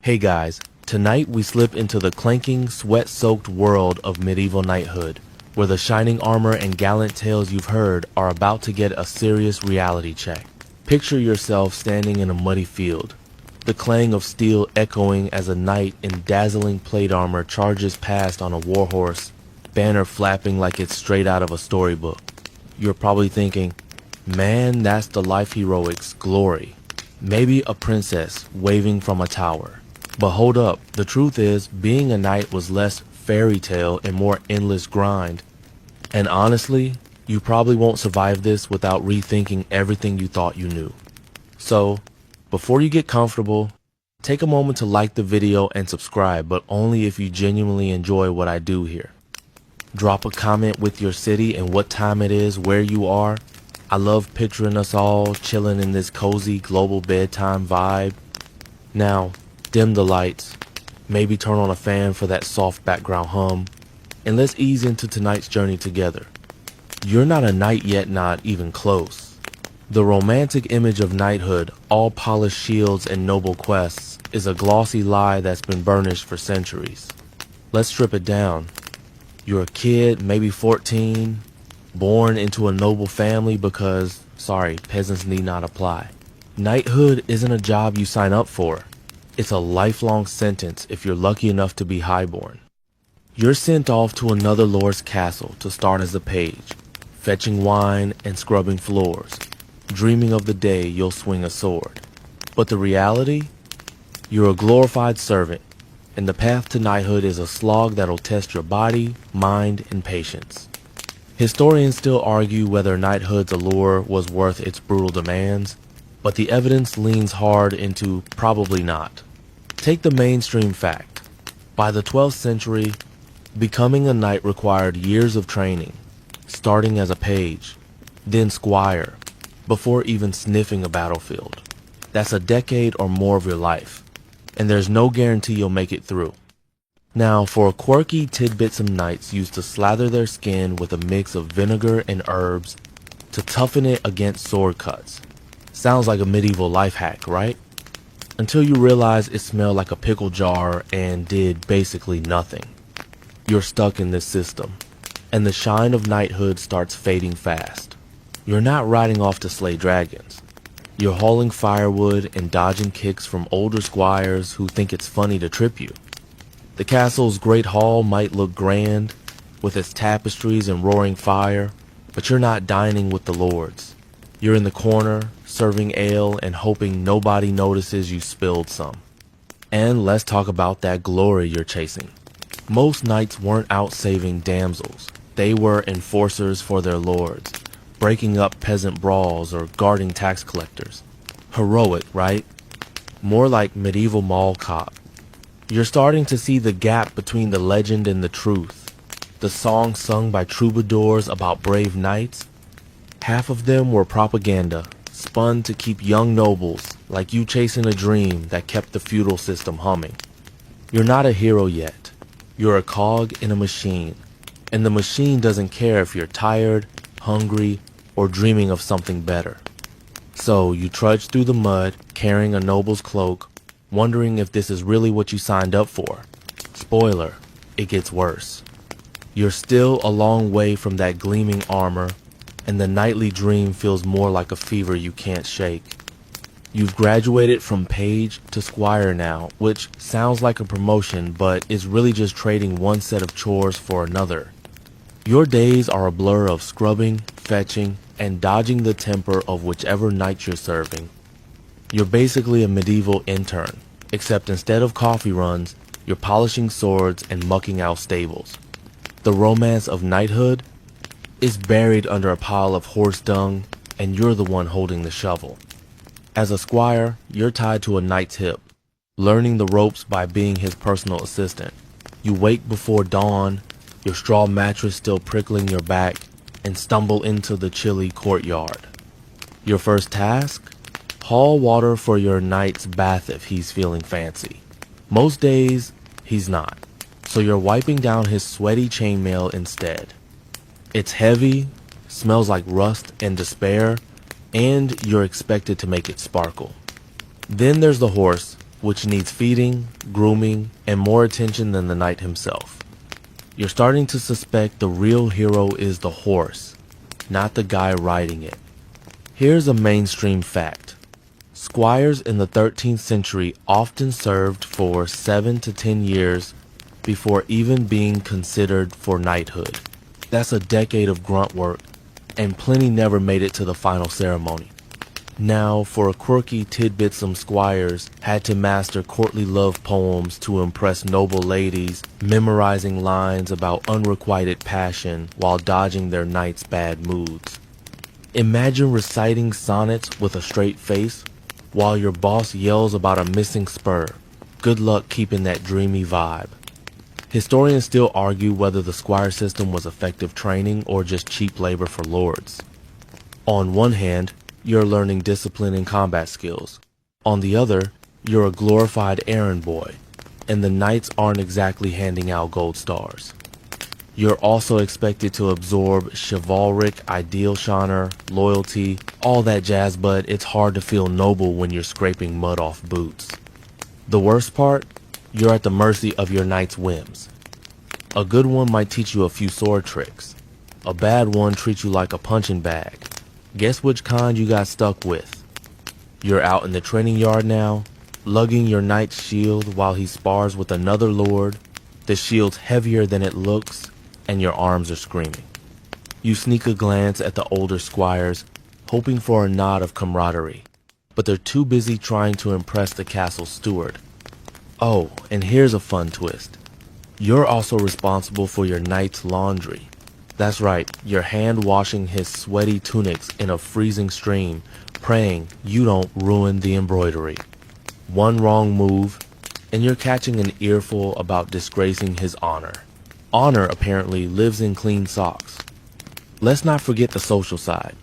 Hey guys, tonight we slip into the clanking, sweat-soaked world of medieval knighthood, where the shining armor and gallant tales you've heard are about to get a serious reality check. Picture yourself standing in a muddy field, the clang of steel echoing as a knight in dazzling plate armor charges past on a warhorse, banner flapping like it's straight out of a storybook. You're probably thinking, man, that's the life heroics glory. Maybe a princess waving from a tower. But hold up, the truth is, being a knight was less fairy tale and more endless grind. And honestly, you probably won't survive this without rethinking everything you thought you knew. So, before you get comfortable, take a moment to like the video and subscribe, but only if you genuinely enjoy what I do here. Drop a comment with your city and what time it is, where you are. I love picturing us all chilling in this cozy global bedtime vibe. Now, dim the lights, maybe turn on a fan for that soft background hum, and let's ease into tonight's journey together. You're not a knight yet, not even close. The romantic image of knighthood, all polished shields and noble quests, is a glossy lie that's been burnished for centuries. Let's strip it down. You're a kid, maybe 14, born into a noble family because, sorry, peasants need not apply. Knighthood isn't a job you sign up for. It's a lifelong sentence if you're lucky enough to be highborn. You're sent off to another lord's castle to start as a page, fetching wine and scrubbing floors, dreaming of the day you'll swing a sword. But the reality? You're a glorified servant, and the path to knighthood is a slog that'll test your body, mind, and patience. Historians still argue whether knighthood's allure was worth its brutal demands, but the evidence leans hard into probably not. Take the mainstream fact. By the 12th century, becoming a knight required years of training, starting as a page, then squire, before even sniffing a battlefield. That's a decade or more of your life, and there's no guarantee you'll make it through. Now, for a quirky tidbit, some knights used to slather their skin with a mix of vinegar and herbs to toughen it against sword cuts. Sounds like a medieval life hack, right? Until you realize it smelled like a pickle jar and did basically nothing. You're stuck in this system, and the shine of knighthood starts fading fast. You're not riding off to slay dragons. You're hauling firewood and dodging kicks from older squires who think it's funny to trip you. The castle's great hall might look grand, with its tapestries and roaring fire, but you're not dining with the lords. You're in the corner, serving ale and hoping nobody notices you spilled some. And let's talk about that glory you're chasing. Most knights weren't out saving damsels. They were enforcers for their lords, breaking up peasant brawls or guarding tax collectors. Heroic, right? More like medieval mall cop. You're starting to see the gap between the legend and the truth. The songs sung by troubadours about brave knights, half of them were propaganda, spun to keep young nobles like you chasing a dream that kept the feudal system humming. You're not a hero yet. You're a cog in a machine, and the machine doesn't care if you're tired, hungry, or dreaming of something better. So you trudge through the mud, carrying a noble's cloak, wondering if this is really what you signed up for. Spoiler, it gets worse. You're still a long way from that gleaming armor, and the nightly dream feels more like a fever you can't shake. You've graduated from page to squire now, which sounds like a promotion, but is really just trading one set of chores for another. Your days are a blur of scrubbing, fetching, and dodging the temper of whichever knight you're serving. You're basically a medieval intern, except instead of coffee runs, you're polishing swords and mucking out stables. The romance of knighthood is buried under a pile of horse dung, and you're the one holding the shovel. As a squire, you're tied to a knight's hip, learning the ropes by being his personal assistant. You wake before dawn, your straw mattress still prickling your back, and stumble into the chilly courtyard. Your first task? Haul water for your knight's bath if he's feeling fancy. Most days, he's not, so you're wiping down his sweaty chainmail instead. It's heavy, smells like rust and despair, and you're expected to make it sparkle. Then there's the horse, which needs feeding, grooming, and more attention than the knight himself. You're starting to suspect the real hero is the horse, not the guy riding it. Here's a mainstream fact. Squires in the 13th century often served for 7 to 10 years before even being considered for knighthood. That's a decade of grunt work, and plenty never made it to the final ceremony. Now, for a quirky tidbit, some squires had to master courtly love poems to impress noble ladies, memorizing lines about unrequited passion while dodging their knight's bad moods. Imagine reciting sonnets with a straight face while your boss yells about a missing spur. Good luck keeping that dreamy vibe. Historians still argue whether the squire system was effective training or just cheap labor for lords. On one hand, you're learning discipline and combat skills. On the other, you're a glorified errand boy, and the knights aren't exactly handing out gold stars. You're also expected to absorb chivalric ideal shiner, loyalty, all that jazz, but it's hard to feel noble when you're scraping mud off boots. The worst part? You're at the mercy of your knight's whims. A good one might teach you a few sword tricks. A bad one treats you like a punching bag. Guess which kind you got stuck with? You're out in the training yard now, lugging your knight's shield while he spars with another lord. The shield's heavier than it looks, and your arms are screaming. You sneak a glance at the older squires, hoping for a nod of camaraderie, but they're too busy trying to impress the castle steward. Oh, and here's a fun twist. You're also responsible for your knight's laundry. That's right, you're hand-washing his sweaty tunics in a freezing stream, praying you don't ruin the embroidery. One wrong move, and you're catching an earful about disgracing his honor. Honor, apparently, lives in clean socks. Let's not forget the social side.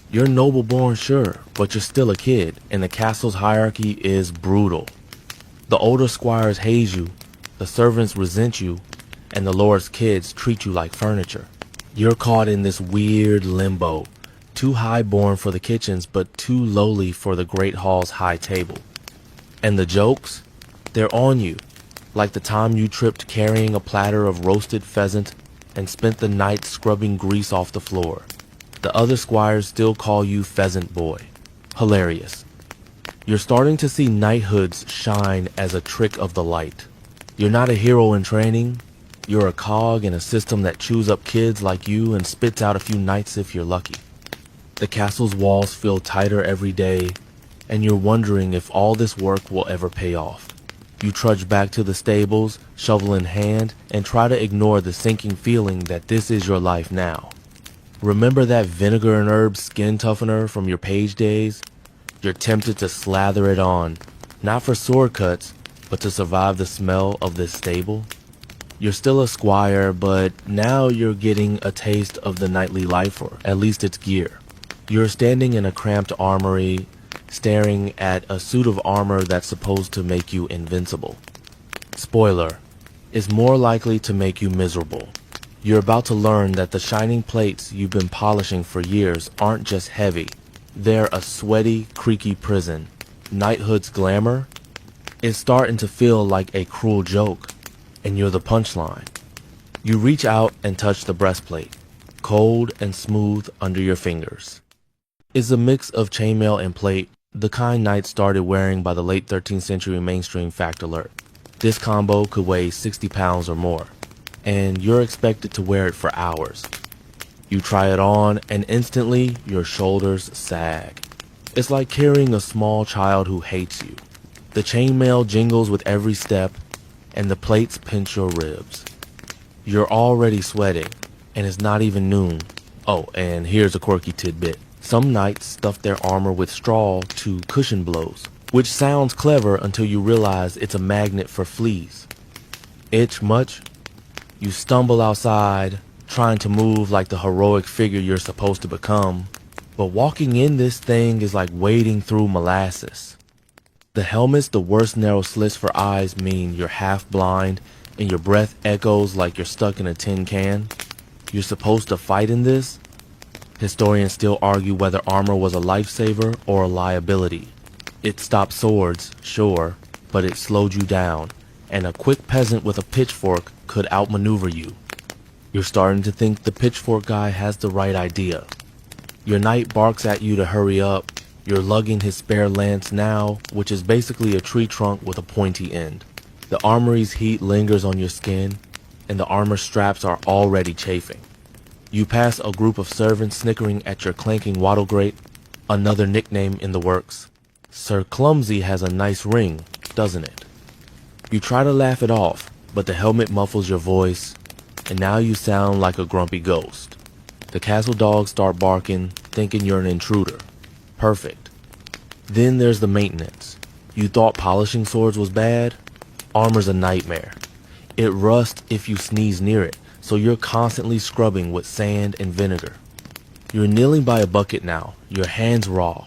You're noble-born, sure, but you're still a kid, and the castle's hierarchy is brutal. The older squires haze you, the servants resent you, and the lord's kids treat you like furniture. You're caught in this weird limbo, too high-born for the kitchens, but too lowly for the great hall's high table. And the jokes? They're on you, like the time you tripped carrying a platter of roasted pheasant and spent the night scrubbing grease off the floor. The other squires still call you Pheasant Boy. Hilarious. You're starting to see knighthoods shine as a trick of the light. You're not a hero in training. You're a cog in a system that chews up kids like you and spits out a few knights if you're lucky. The castle's walls feel tighter every day, and you're wondering if all this work will ever pay off. You trudge back to the stables, shovel in hand, and try to ignore the sinking feeling that this is your life now. Remember that vinegar and herb skin toughener from your page days? You're tempted to slather it on, not for sword cuts, but to survive the smell of this stable. You're still a squire, but now you're getting a taste of the knightly life, or at least its gear. You're standing in a cramped armory, staring at a suit of armor that's supposed to make you invincible. Spoiler, it's more likely to make you miserable. You're about to learn that the shining plates you've been polishing for years aren't just heavy. They're a sweaty, creaky prison. Knighthood's glamour? It's starting to feel like a cruel joke, and you're the punchline. You reach out and touch the breastplate, cold and smooth under your fingers. It's a mix of chainmail and plate, the kind knights started wearing by the late 13th century mainstream fact alert. This combo could weigh 60 pounds or more, and you're expected to wear it for hours. You try it on, and instantly your shoulders sag. It's like carrying a small child who hates you. The chainmail jingles with every step, and the plates pinch your ribs. You're already sweating, and it's not even noon. Oh, and here's a quirky tidbit. Some knights stuff their armor with straw to cushion blows, which sounds clever until you realize it's a magnet for fleas. Itch much? You stumble outside, trying to move like the heroic figure you're supposed to become, but walking in this thing is like wading through molasses. The helmet's the worst narrow slits for eyes mean you're half blind and your breath echoes like you're stuck in a tin can. You're supposed to fight in this? Historians still argue whether armor was a lifesaver or a liability. It stopped swords, sure, but it slowed you down, and a quick peasant with a pitchfork could outmaneuver you. You're starting to think the pitchfork guy has the right idea. Your knight barks at you to hurry up. You're lugging his spare lance now, which is basically a tree trunk with a pointy end. The armory's heat lingers on your skin, and the armor straps are already chafing. You pass a group of servants snickering at your clanking wattle grate, another nickname in the works. Sir Clumsy has a nice ring, doesn't it? You try to laugh it off, but the helmet muffles your voice, and now you sound like a grumpy ghost. The castle dogs start barking, thinking you're an intruder. Perfect. Then there's the maintenance. You thought polishing swords was bad? Armor's a nightmare. It rusts if you sneeze near it, so you're constantly scrubbing with sand and vinegar. You're kneeling by a bucket now, your hands raw,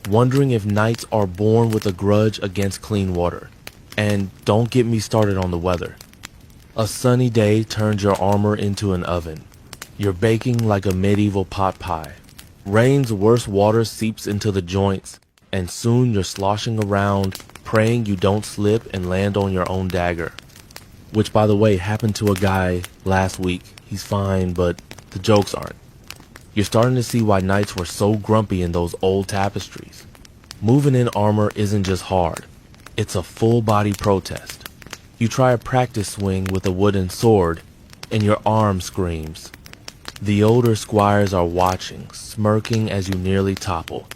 wondering if knights are born with a grudge against clean water. And don't get me started on the weather. A sunny day turns your armor into an oven. You're baking like a medieval pot pie. Rain's worst water seeps into the joints, and soon you're sloshing around, praying you don't slip and land on your own dagger. Which, by the way, happened to a guy last week. He's fine, but the jokes aren't. You're starting to see why knights were so grumpy in those old tapestries. Moving in armor isn't just hard. It's a full-body protest. You try a practice swing with a wooden sword, and your arm screams. The older squires are watching, smirking as you nearly topple.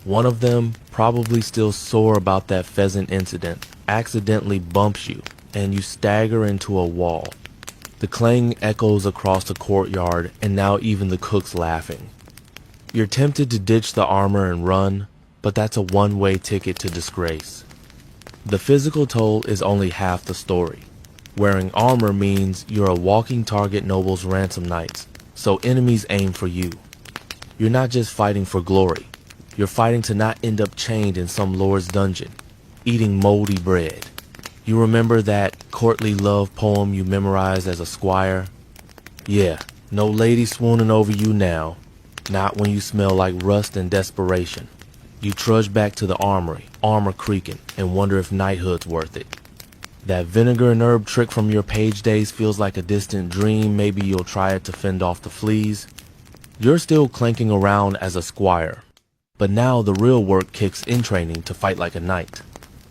One of them, probably still sore about that pheasant incident, accidentally bumps you, and you stagger into a wall. The clang echoes across the courtyard, and now even the cook's laughing. You're tempted to ditch the armor and run, but that's a one-way ticket to disgrace. The physical toll is only half the story. Wearing armor means you're a walking target nobles ransom knights, so enemies aim for you. You're not just fighting for glory. You're fighting to not end up chained in some lord's dungeon, eating moldy bread. You remember that courtly love poem you memorized as a squire? Yeah, no lady swooning over you now, not when you smell like rust and desperation. You trudge back to the armory, armor creaking, and wonder if knighthood's worth it. That vinegar and herb trick from your page days feels like a distant dream. Maybe you'll try it to fend off the fleas. You're still clanking around as a squire, but now the real work kicks in training to fight like a knight.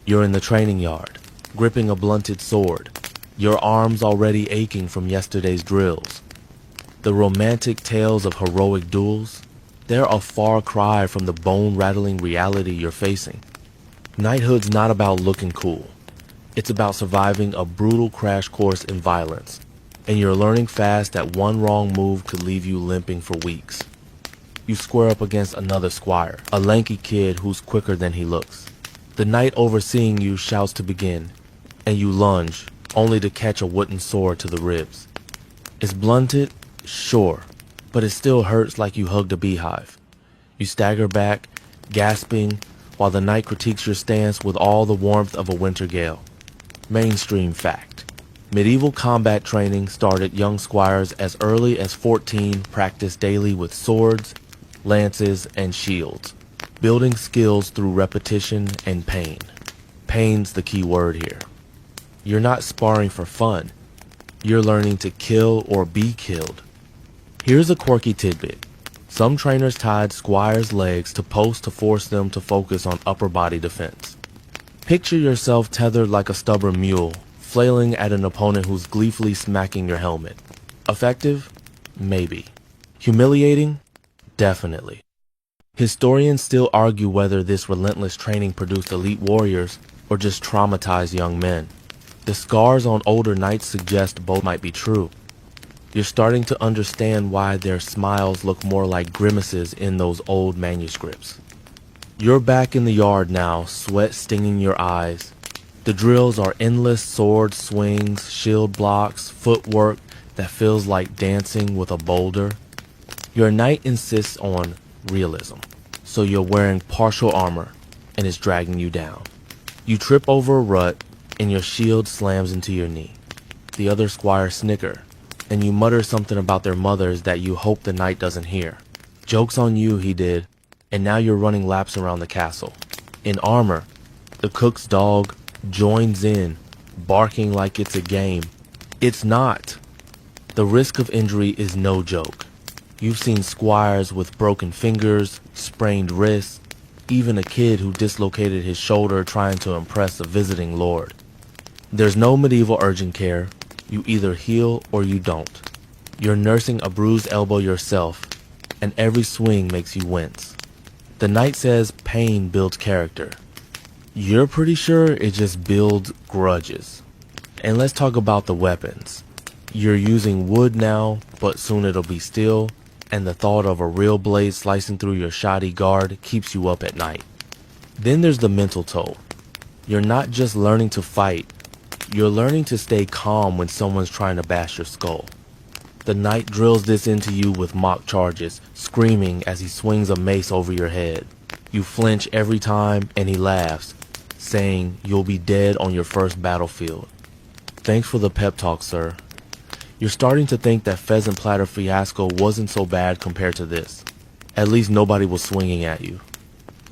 You're in the training yard, gripping a blunted sword, your arms already aching from yesterday's drills. The romantic tales of heroic duels, they're a far cry from the bone-rattling reality you're facing. Knighthood's not about looking cool. It's about surviving a brutal crash course in violence, and you're learning fast that one wrong move could leave you limping for weeks. You square up against another squire, a lanky kid who's quicker than he looks. The knight overseeing you shouts to begin, and you lunge, only to catch a wooden sword to the ribs. It's blunted, sure, but it still hurts like you hugged a beehive. You stagger back, gasping, while the knight critiques your stance with all the warmth of a winter gale. Mainstream fact. Medieval combat training started young squires as early as 14 practiced daily with swords, lances, and shields, building skills through repetition and pain. Pain's the key word here. You're not sparring for fun. You're learning to kill or be killed. Here's a quirky tidbit. Some trainers tied squires' legs to posts to force them to focus on upper body defense. Picture yourself tethered like a stubborn mule, flailing at an opponent who's gleefully smacking your helmet. Effective? Maybe. Humiliating? Definitely. Historians still argue whether this relentless training produced elite warriors or just traumatized young men. The scars on older knights suggest both might be true. You're starting to understand why their smiles look more like grimaces in those old manuscripts. You're back in the yard now, sweat stinging your eyes. The drills are endless sword swings, shield blocks, footwork that feels like dancing with a boulder. Your knight insists on realism, so you're wearing partial armor, and it's dragging you down. You trip over a rut, and your shield slams into your knee. The other squires snicker, and you mutter something about their mothers that you hope the knight doesn't hear. Joke's on you, he did, and now you're running laps around the castle. In armor, the cook's dog, joins in, barking like it's a game. It's not. The risk of injury is no joke. You've seen squires with broken fingers, sprained wrists, even a kid who dislocated his shoulder trying to impress a visiting lord. There's no medieval urgent care. You either heal or you don't. You're nursing a bruised elbow yourself, and every swing makes you wince. The knight says pain builds character. You're pretty sure it just builds grudges. And let's talk about the weapons. You're using wood now, but soon it'll be steel, and the thought of a real blade slicing through your shoddy guard keeps you up at night. Then there's the mental toll. You're not just learning to fight, you're learning to stay calm when someone's trying to bash your skull. The knight drills this into you with mock charges, screaming as he swings a mace over your head. You flinch every time, and he laughs, saying you'll be dead on your first battlefield. Thanks for the pep talk, sir. You're starting to think that pheasant platter fiasco wasn't so bad compared to this. At least nobody was swinging at you.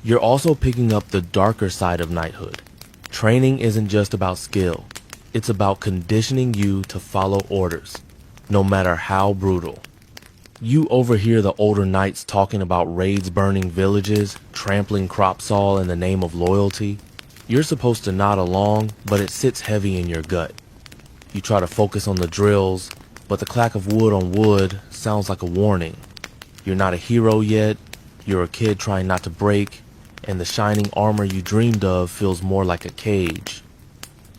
You're also picking up the darker side of knighthood. Training isn't just about skill. It's about conditioning you to follow orders, no matter how brutal. You overhear the older knights talking about raids burning villages, trampling Cropsall in the name of loyalty. You're supposed to nod along, but it sits heavy in your gut. You try to focus on the drills, but the clack of wood on wood sounds like a warning. You're not a hero yet, you're a kid trying not to break, and the shining armor you dreamed of feels more like a cage.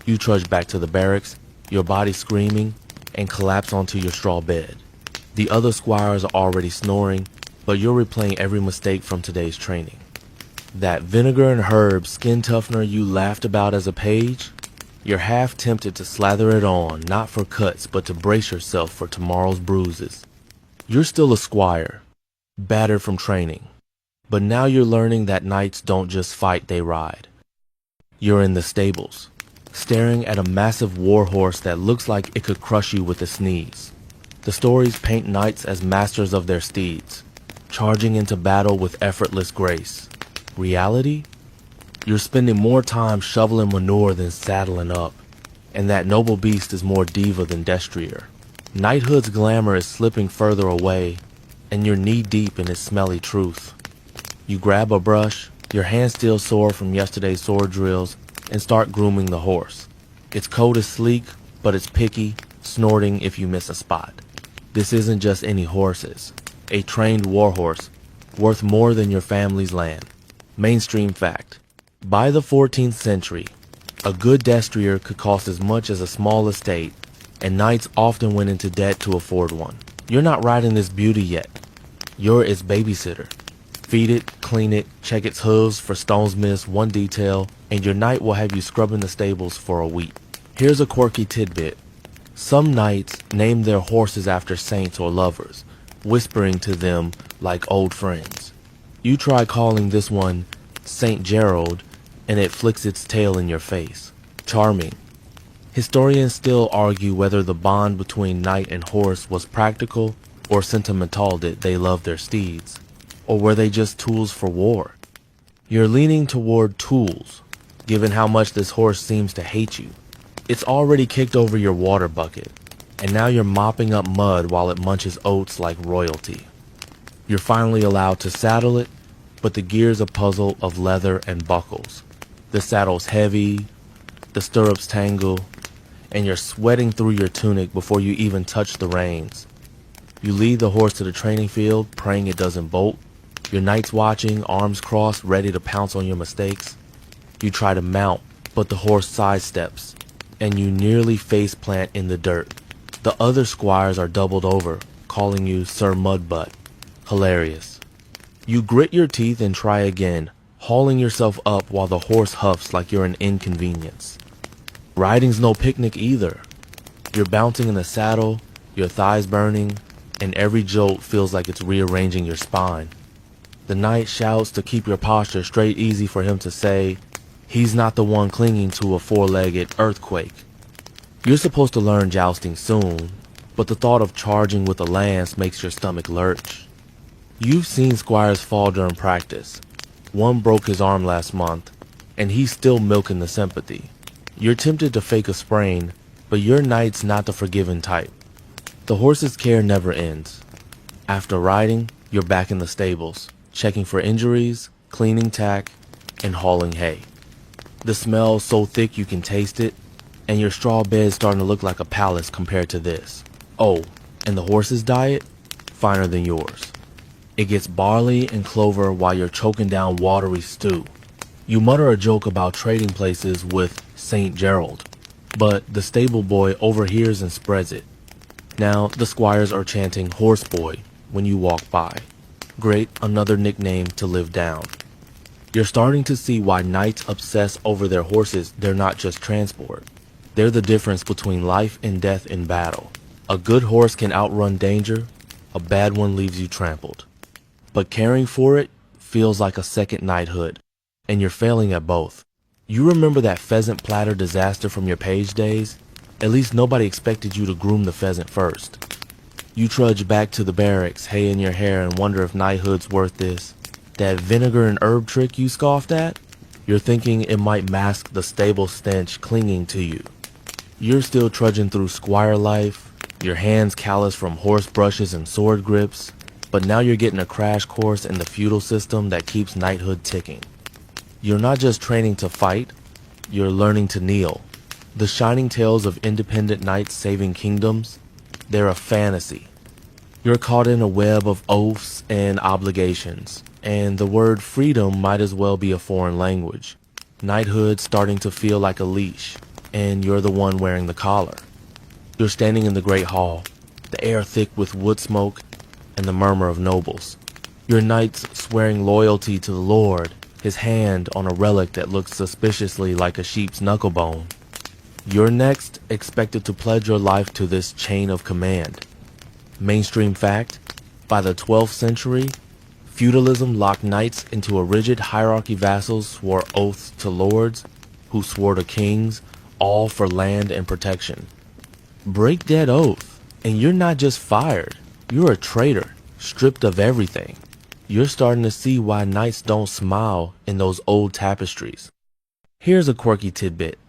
You trudge back to the barracks, your body screaming, and collapse onto your straw bed. The other squires are already snoring, but you're replaying every mistake from today's training. That vinegar and herb skin toughener you laughed about as a page? You're half tempted to slather it on, not for cuts, but to brace yourself for tomorrow's bruises. You're still a squire, battered from training, but now you're learning that knights don't just fight, they ride. You're in the stables, staring at a massive war horse that looks like it could crush you with a sneeze. The stories paint knights as masters of their steeds, charging into battle with effortless grace. Reality? You're spending more time shoveling manure than saddling up, and that noble beast is more diva than destrier. Knighthood's glamour is slipping further away, and you're knee-deep in its smelly truth. You grab a brush, your hands still sore from yesterday's sword drills, and start grooming the horse. Its coat is sleek, but it's picky, snorting if you miss a spot. This isn't just any horses. A trained war horse, worth more than your family's land. Mainstream fact. By the 14th century, a good destrier could cost as much as a small estate, and knights often went into debt to afford one. You're not riding this beauty yet. You're its babysitter. Feed it, clean it, check its hooves for stones missed, one detail, and your knight will have you scrubbing the stables for a week. Here's a quirky tidbit. Some knights name their horses after saints or lovers, whispering to them like old friends. You try calling this one Saint Gerald, and it flicks its tail in your face. Charming. Historians still argue whether the bond between knight and horse was practical or sentimental. Did they love their steeds? Or were they just tools for war? You're leaning toward tools, given how much this horse seems to hate you. It's already kicked over your water bucket, and now you're mopping up mud while it munches oats like royalty. You're finally allowed to saddle it, but the gear's a puzzle of leather and buckles. The saddle's heavy, the stirrups tangle, and you're sweating through your tunic before you even touch the reins. You lead the horse to the training field, praying it doesn't bolt. Your knight's watching, arms crossed, ready to pounce on your mistakes. You try to mount, but the horse sidesteps, and you nearly face plant in the dirt. The other squires are doubled over, calling you Sir Mudbutt. Hilarious. You grit your teeth and try again, hauling yourself up while the horse huffs like you're an inconvenience. Riding's no picnic either. You're bouncing in the saddle, your thighs burning, and every jolt feels like it's rearranging your spine. The knight shouts to keep your posture straight, easy for him to say, he's not the one clinging to a four-legged earthquake. You're supposed to learn jousting soon, but the thought of charging with a lance makes your stomach lurch. You've seen squires fall during practice. One broke his arm last month, and he's still milking the sympathy. You're tempted to fake a sprain, but your knight's not the forgiving type. The horse's care never ends. After riding, you're back in the stables, checking for injuries, cleaning tack, and hauling hay. The smell's so thick you can taste it, and your straw bed's starting to look like a palace compared to this. Oh, and the horse's diet? Finer than yours. It gets barley and clover while you're choking down watery stew. You mutter a joke about trading places with St. Gerald, but the stable boy overhears and spreads it. Now the squires are chanting horse boy when you walk by. Great, another nickname to live down. You're starting to see why knights obsess over their horses. They're not just transport. They're the difference between life and death in battle. A good horse can outrun danger, a bad one leaves you trampled. But caring for it feels like a second knighthood, and you're failing at both. You remember that pheasant platter disaster from your page days? At least nobody expected you to groom the pheasant first. You trudge back to the barracks, hay in your hair, and wonder if knighthood's worth this. That vinegar and herb trick you scoffed at? You're thinking it might mask the stable stench clinging to you. You're still trudging through squire life, your hands calloused from horse brushes and sword grips, but now you're getting a crash course in the feudal system that keeps knighthood ticking. You're not just training to fight, you're learning to kneel. The shining tales of independent knights saving kingdoms, they're a fantasy. You're caught in a web of oaths and obligations, and the word freedom might as well be a foreign language. Knighthood's starting to feel like a leash, and you're the one wearing the collar. You're standing in the great hall, the air thick with wood smoke and the murmur of nobles. Your knight's swearing loyalty to the Lord, his hand on a relic that looks suspiciously like a sheep's knucklebone. You're next expected to pledge your life to this chain of command. Mainstream fact, by the 12th century, feudalism locked knights into a rigid hierarchy. Vassals swore oaths to lords, who swore to kings, all for land and protection. Break that oath, and you're not just fired, you're a traitor, stripped of everything. You're starting to see why knights don't smile in those old tapestries. Here's a quirky tidbit.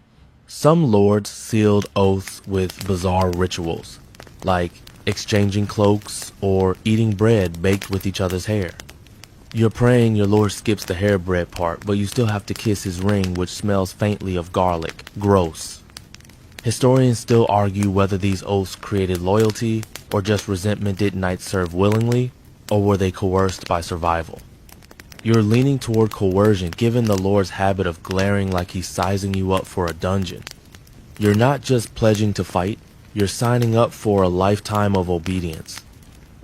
Some lords sealed oaths with bizarre rituals, like exchanging cloaks or eating bread baked with each other's hair. You're praying your lord skips the hair bread part, but you still have to kiss his ring, which smells faintly of garlic. Gross. Historians still argue whether these oaths created loyalty or just resentment. Did knights serve willingly, or were they coerced by survival? You're leaning toward coercion given the Lord's habit of glaring like he's sizing you up for a dungeon. You're not just pledging to fight, you're signing up for a lifetime of obedience.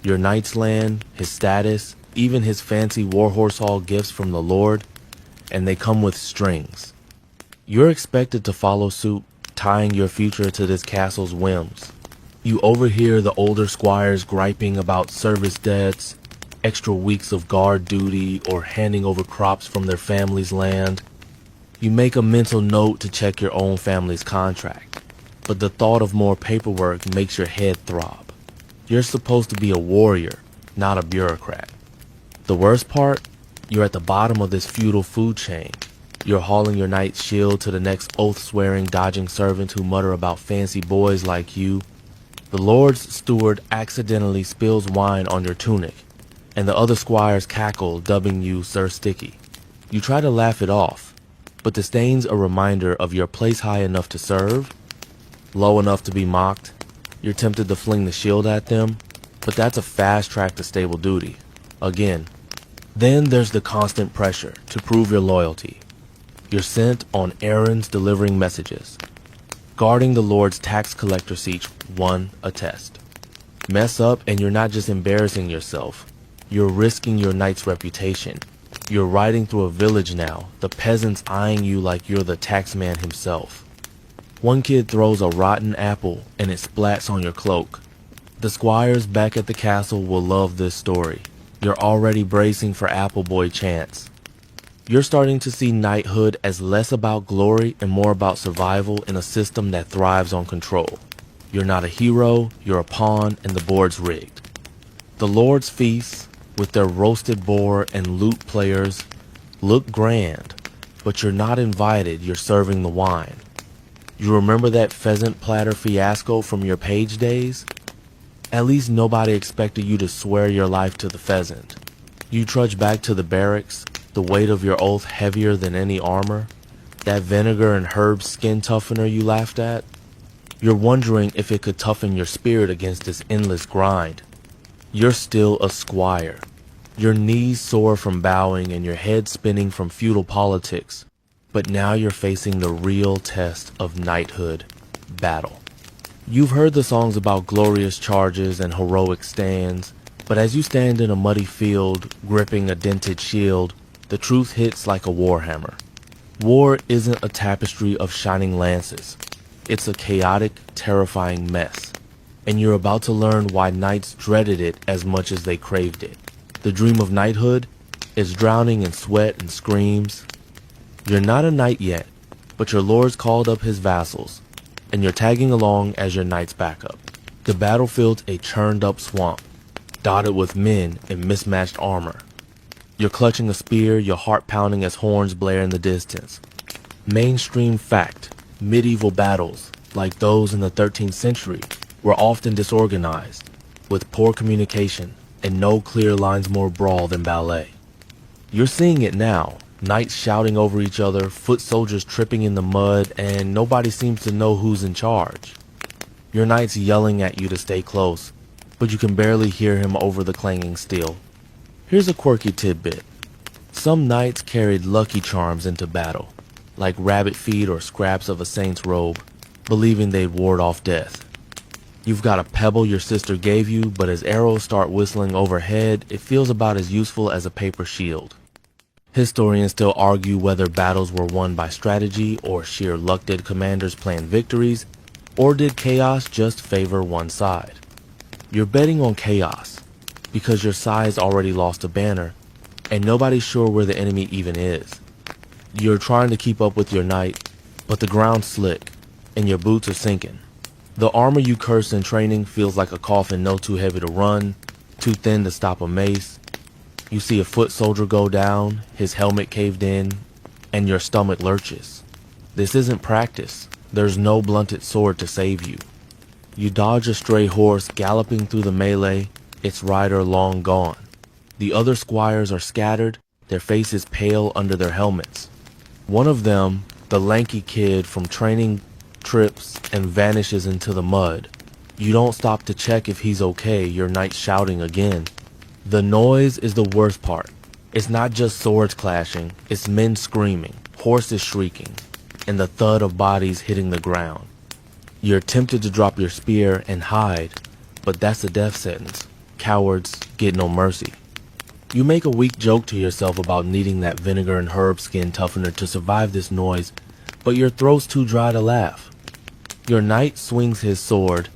Your knight's land, his status, even his fancy warhorse hall gifts from the Lord, and they come with strings. You're expected to follow suit, tying your future to this castle's whims. You overhear the older squires griping about service debts, extra weeks of guard duty, or handing over crops from their family's land. You make a mental note to check your own family's contract, but the thought of more paperwork makes your head throb. You're supposed to be a warrior, not a bureaucrat. The worst part? You're at the bottom of this feudal food chain. You're hauling your knight's shield to the next oath-swearing, dodging servant who mutter about fancy boys like you. The Lord's steward accidentally spills wine on your tunic, and the other squires cackle, dubbing you Sir Sticky. You try to laugh it off, but the stain's a reminder of your place high enough to serve, low enough to be mocked. You're tempted to fling the shield at them, but that's a fast track to stable duty. Again. Then there's the constant pressure to prove your loyalty. You're sent on errands delivering messages, guarding the Lord's tax collector seat, one a test. Mess up and you're not just embarrassing yourself, you're risking your knight's reputation. You're riding through a village now, the peasants eyeing you like you're the taxman himself. One kid throws a rotten apple and it splats on your cloak. The squires back at the castle will love this story. You're already bracing for Apple Boy chants. You're starting to see knighthood as less about glory and more about survival in a system that thrives on control. You're not a hero, you're a pawn, and the board's rigged. The Lord's feasts, with their roasted boar and lute players, look grand, but you're not invited, you're serving the wine. You remember that pheasant platter fiasco from your page days? At least nobody expected you to swear your life to the pheasant. You trudge back to the barracks, the weight of your oath heavier than any armor. That vinegar and herb skin toughener you laughed at? You're wondering if it could toughen your spirit against this endless grind. You're still a squire. Your knees sore from bowing and your head spinning from feudal politics. But now you're facing the real test of knighthood, battle. You've heard the songs about glorious charges and heroic stands, but as you stand in a muddy field, gripping a dented shield, the truth hits like a warhammer. War isn't a tapestry of shining lances. It's a chaotic, terrifying mess. And you're about to learn why knights dreaded it as much as they craved it. The dream of knighthood is drowning in sweat and screams. You're not a knight yet, but your lord's called up his vassals, and you're tagging along as your knight's backup. The battlefield's a churned up swamp, dotted with men in mismatched armor. You're clutching a spear, your heart pounding as horns blare in the distance. Mainstream fact, medieval battles, like those in the 13th century, were often disorganized, with poor communication and no clear lines more brawl than ballet. You're seeing it now, knights shouting over each other, foot soldiers tripping in the mud, and nobody seems to know who's in charge. Your knight's yelling at you to stay close, but you can barely hear him over the clanging steel. Here's a quirky tidbit. Some knights carried lucky charms into battle, like rabbit feet or scraps of a saint's robe, believing they'd ward off death. You've got a pebble your sister gave you, but as arrows start whistling overhead, it feels about as useful as a paper shield. Historians still argue whether battles were won by strategy or sheer luck. Did commanders plan victories, or did chaos just favor one side? You're betting on chaos, because your side's already lost a banner, and nobody's sure where the enemy even is. You're trying to keep up with your knight, but the ground's slick, and your boots are sinking. The armor you cursed in training feels like a coffin no too heavy to run, too thin to stop a mace. You see a foot soldier go down, his helmet caved in, and your stomach lurches. This isn't practice. There's no blunted sword to save you. You dodge a stray horse galloping through the melee, its rider long gone. The other squires are scattered, their faces pale under their helmets. One of them, the lanky kid from training, trips and vanishes into the mud. You don't stop to check if he's okay, your knight's shouting again. The noise is the worst part. It's not just swords clashing, it's men screaming, horses shrieking, and the thud of bodies hitting the ground. You're tempted to drop your spear and hide, but that's a death sentence. Cowards get no mercy. You make a weak joke to yourself about needing that vinegar and herb skin toughener to survive this noise, but your throat's too dry to laugh. Your knight swings his sword,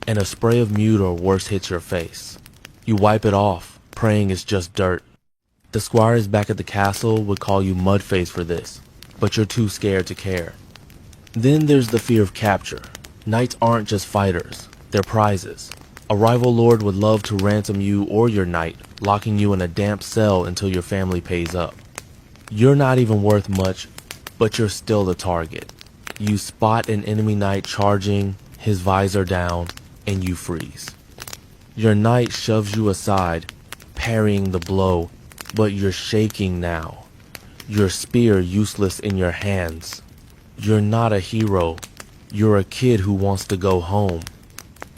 and a spray of mute or worse hits your face. You wipe it off, praying it's just dirt. The squires back at the castle would call you mudface for this, but you're too scared to care. Then there's the fear of capture. Knights aren't just fighters, they're prizes. A rival lord would love to ransom you or your knight, locking you in a damp cell until your family pays up. You're not even worth much, but you're still the target. You spot an enemy knight charging, his visor down, and you freeze. Your knight shoves you aside, parrying the blow, but you're shaking now. Your spear useless in your hands. You're not a hero. You're a kid who wants to go home.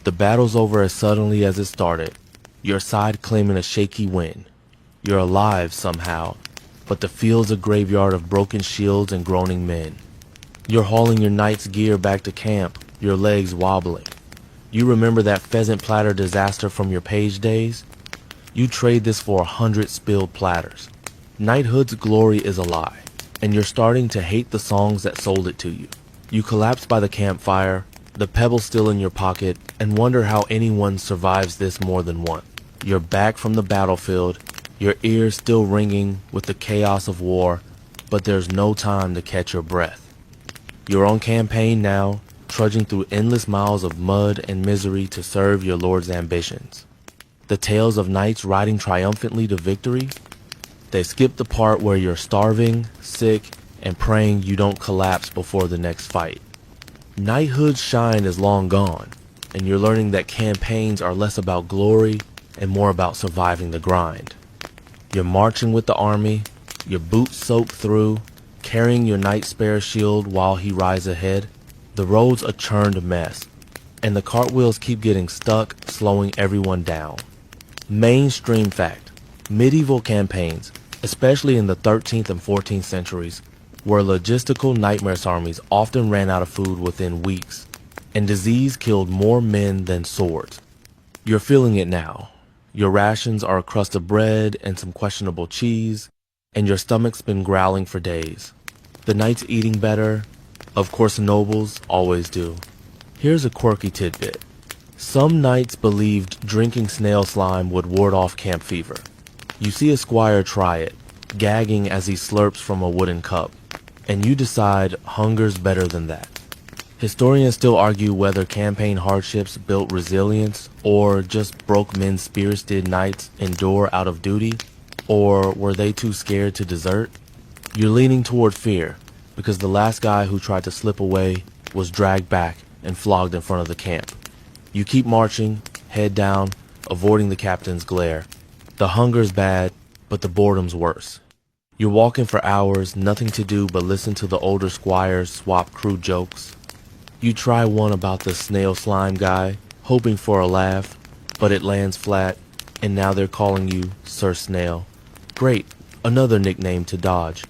The battle's over as suddenly as it started, your side claiming a shaky win. You're alive somehow, but the field's a graveyard of broken shields and groaning men. You're hauling your knight's gear back to camp, your legs wobbling. You remember that pheasant platter disaster from your page days? You trade this for 100 spilled platters. Knighthood's glory is a lie, and you're starting to hate the songs that sold it to you. You collapse by the campfire, the pebble still in your pocket, and wonder how anyone survives this more than one. You're back from the battlefield, your ears still ringing with the chaos of war, but there's no time to catch your breath. You're on campaign now, trudging through endless miles of mud and misery to serve your lord's ambitions. The tales of knights riding triumphantly to victory? They skip the part where you're starving, sick, and praying you don't collapse before the next fight. Knighthood's shine is long gone, and you're learning that campaigns are less about glory and more about surviving the grind. You're marching with the army, your boots soaked through, carrying your knight spare shield while he rides ahead. The road's a churned mess, and the cartwheels keep getting stuck, slowing everyone down. Mainstream fact: medieval campaigns, especially in the 13th and 14th centuries, were logistical nightmares. Armies often ran out of food within weeks, and disease killed more men than swords. You're feeling it now. Your rations are a crust of bread and some questionable cheese, and your stomach's been growling for days. The knights eating better. Of course, nobles always do. Here's a quirky tidbit. Some knights believed drinking snail slime would ward off camp fever. You see a squire try it, gagging as he slurps from a wooden cup, and you decide hunger's better than that. Historians still argue whether campaign hardships built resilience or just broke men's spirits. Did knights endure out of duty, or were they too scared to desert? You're leaning toward fear, because the last guy who tried to slip away was dragged back and flogged in front of the camp. You keep marching, head down, avoiding the captain's glare. The hunger's bad, but the boredom's worse. You're walking for hours, nothing to do but listen to the older squires swap crude jokes. You try one about the snail slime guy, hoping for a laugh, but it lands flat, and now they're calling you Sir Snail. Great, another nickname to dodge.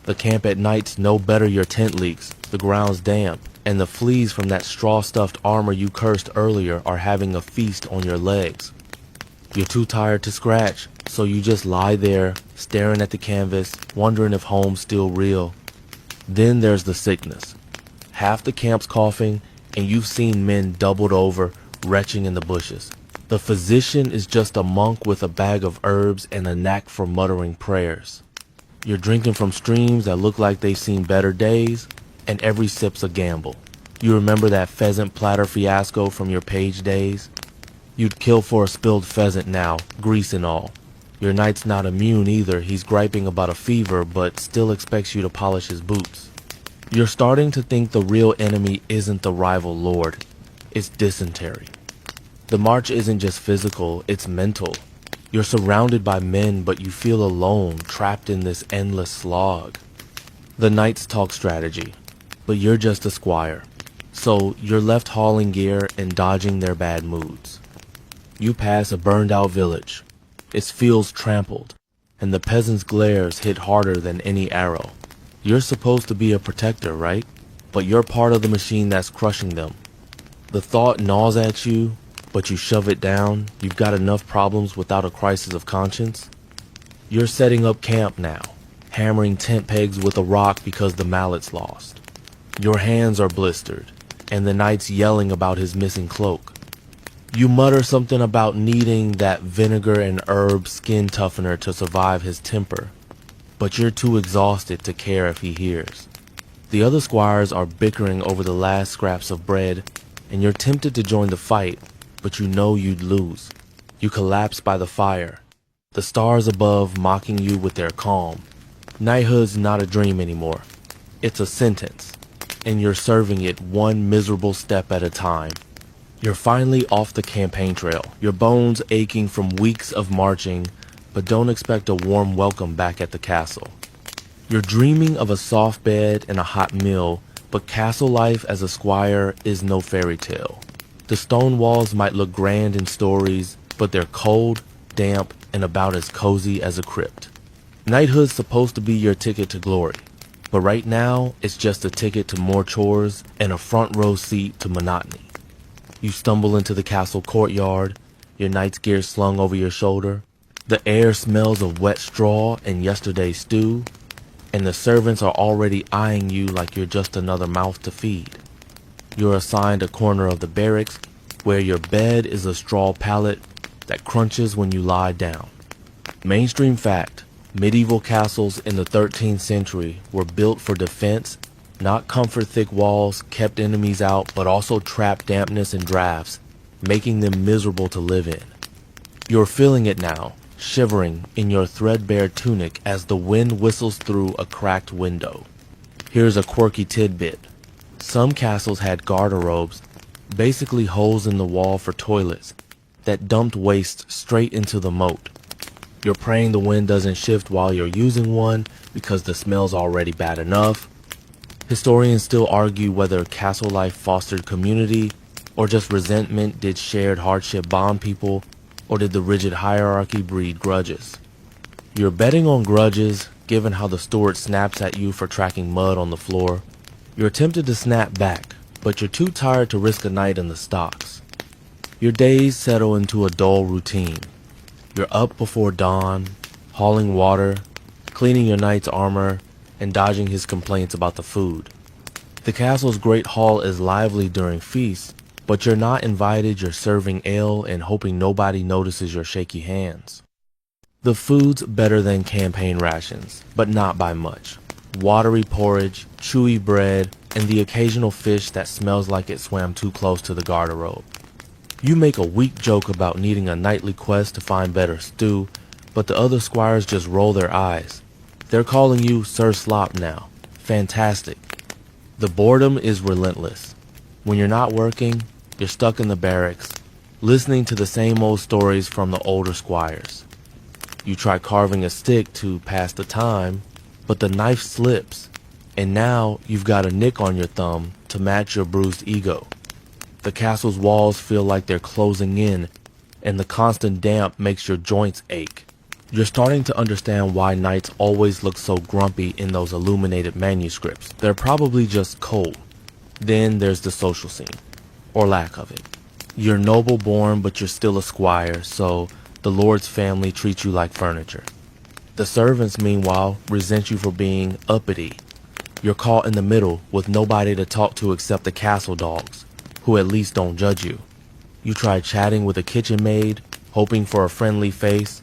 The camp at night's no better. Your tent leaks, the ground's damp, and the fleas from that straw-stuffed armor you cursed earlier are having a feast on your legs. You're too tired to scratch, so you just lie there, staring at the canvas, wondering if home's still real. Then there's the sickness. Half the camp's coughing, and you've seen men doubled over, retching in the bushes. The physician is just a monk with a bag of herbs and a knack for muttering prayers. You're drinking from streams that look like they've seen better days, and every sip's a gamble. You remember that pheasant platter fiasco from your page days? You'd kill for a spilled pheasant now, grease and all. Your knight's not immune either. He's griping about a fever, but still expects you to polish his boots. You're starting to think the real enemy isn't the rival lord. It's dysentery. The march isn't just physical, it's mental. You're surrounded by men, but you feel alone, trapped in this endless slog. The knights talk strategy, but you're just a squire. So you're left hauling gear and dodging their bad moods. You pass a burned out village. Its fields trampled, and the peasants' glares hit harder than any arrow. You're supposed to be a protector, right? But you're part of the machine that's crushing them. The thought gnaws at you, but you shove it down. You've got enough problems without a crisis of conscience. You're setting up camp now, hammering tent pegs with a rock because the mallet's lost. Your hands are blistered, and the knight's yelling about his missing cloak. You mutter something about needing that vinegar and herb skin toughener to survive his temper, but you're too exhausted to care if he hears. The other squires are bickering over the last scraps of bread, and you're tempted to join the fight, but you know you'd lose. You collapse by the fire, the stars above mocking you with their calm. Knighthood's not a dream anymore. It's a sentence, and you're serving it one miserable step at a time. You're finally off the campaign trail, your bones aching from weeks of marching, but don't expect a warm welcome back at the castle. You're dreaming of a soft bed and a hot meal, but castle life as a squire is no fairy tale. The stone walls might look grand in stories, but they're cold, damp, and about as cozy as a crypt. Knighthood's supposed to be your ticket to glory, but right now it's just a ticket to more chores and a front row seat to monotony. You stumble into the castle courtyard, your knight's gear slung over your shoulder. The air smells of wet straw and yesterday's stew, and the servants are already eyeing you like you're just another mouth to feed. You're assigned a corner of the barracks where your bed is a straw pallet that crunches when you lie down. Mainstream fact: medieval castles in the 13th century were built for defense, not comfort. Thick walls kept enemies out, but also trapped dampness and drafts, making them miserable to live in. You're feeling it now, shivering in your threadbare tunic as the wind whistles through a cracked window. Here's a quirky tidbit. Some castles had garderobes, basically holes in the wall for toilets, that dumped waste straight into the moat. You're praying the wind doesn't shift while you're using one because the smell's already bad enough. Historians still argue whether castle life fostered community or just resentment. Did shared hardship bond people, or did the rigid hierarchy breed grudges? You're betting on grudges, given how the steward snaps at you for tracking mud on the floor. You're tempted to snap back, but you're too tired to risk a night in the stocks. Your days settle into a dull routine. You're up before dawn, hauling water, cleaning your knight's armor, and dodging his complaints about the food. The castle's great hall is lively during feasts, but you're not invited. You're serving ale and hoping nobody notices your shaky hands. The food's better than campaign rations, but not by much. Watery porridge, chewy bread, and the occasional fish that smells like it swam too close to the garderobe. You make a weak joke about needing a nightly quest to find better stew, but the other squires just roll their eyes. They're calling you Sir Slop now. Fantastic. The boredom is relentless. When you're not working, you're stuck in the barracks, listening to the same old stories from the older squires. You try carving a stick to pass the time, but the knife slips, and now you've got a nick on your thumb to match your bruised ego. The castle's walls feel like they're closing in, and the constant damp makes your joints ache. You're starting to understand why knights always look so grumpy in those illuminated manuscripts. They're probably just cold. Then there's the social scene, or lack of it. You're noble born, but you're still a squire, so the lord's family treats you like furniture. The servants, meanwhile, resent you for being uppity. You're caught in the middle with nobody to talk to except the castle dogs, who at least don't judge you. You try chatting with a kitchen maid, hoping for a friendly face,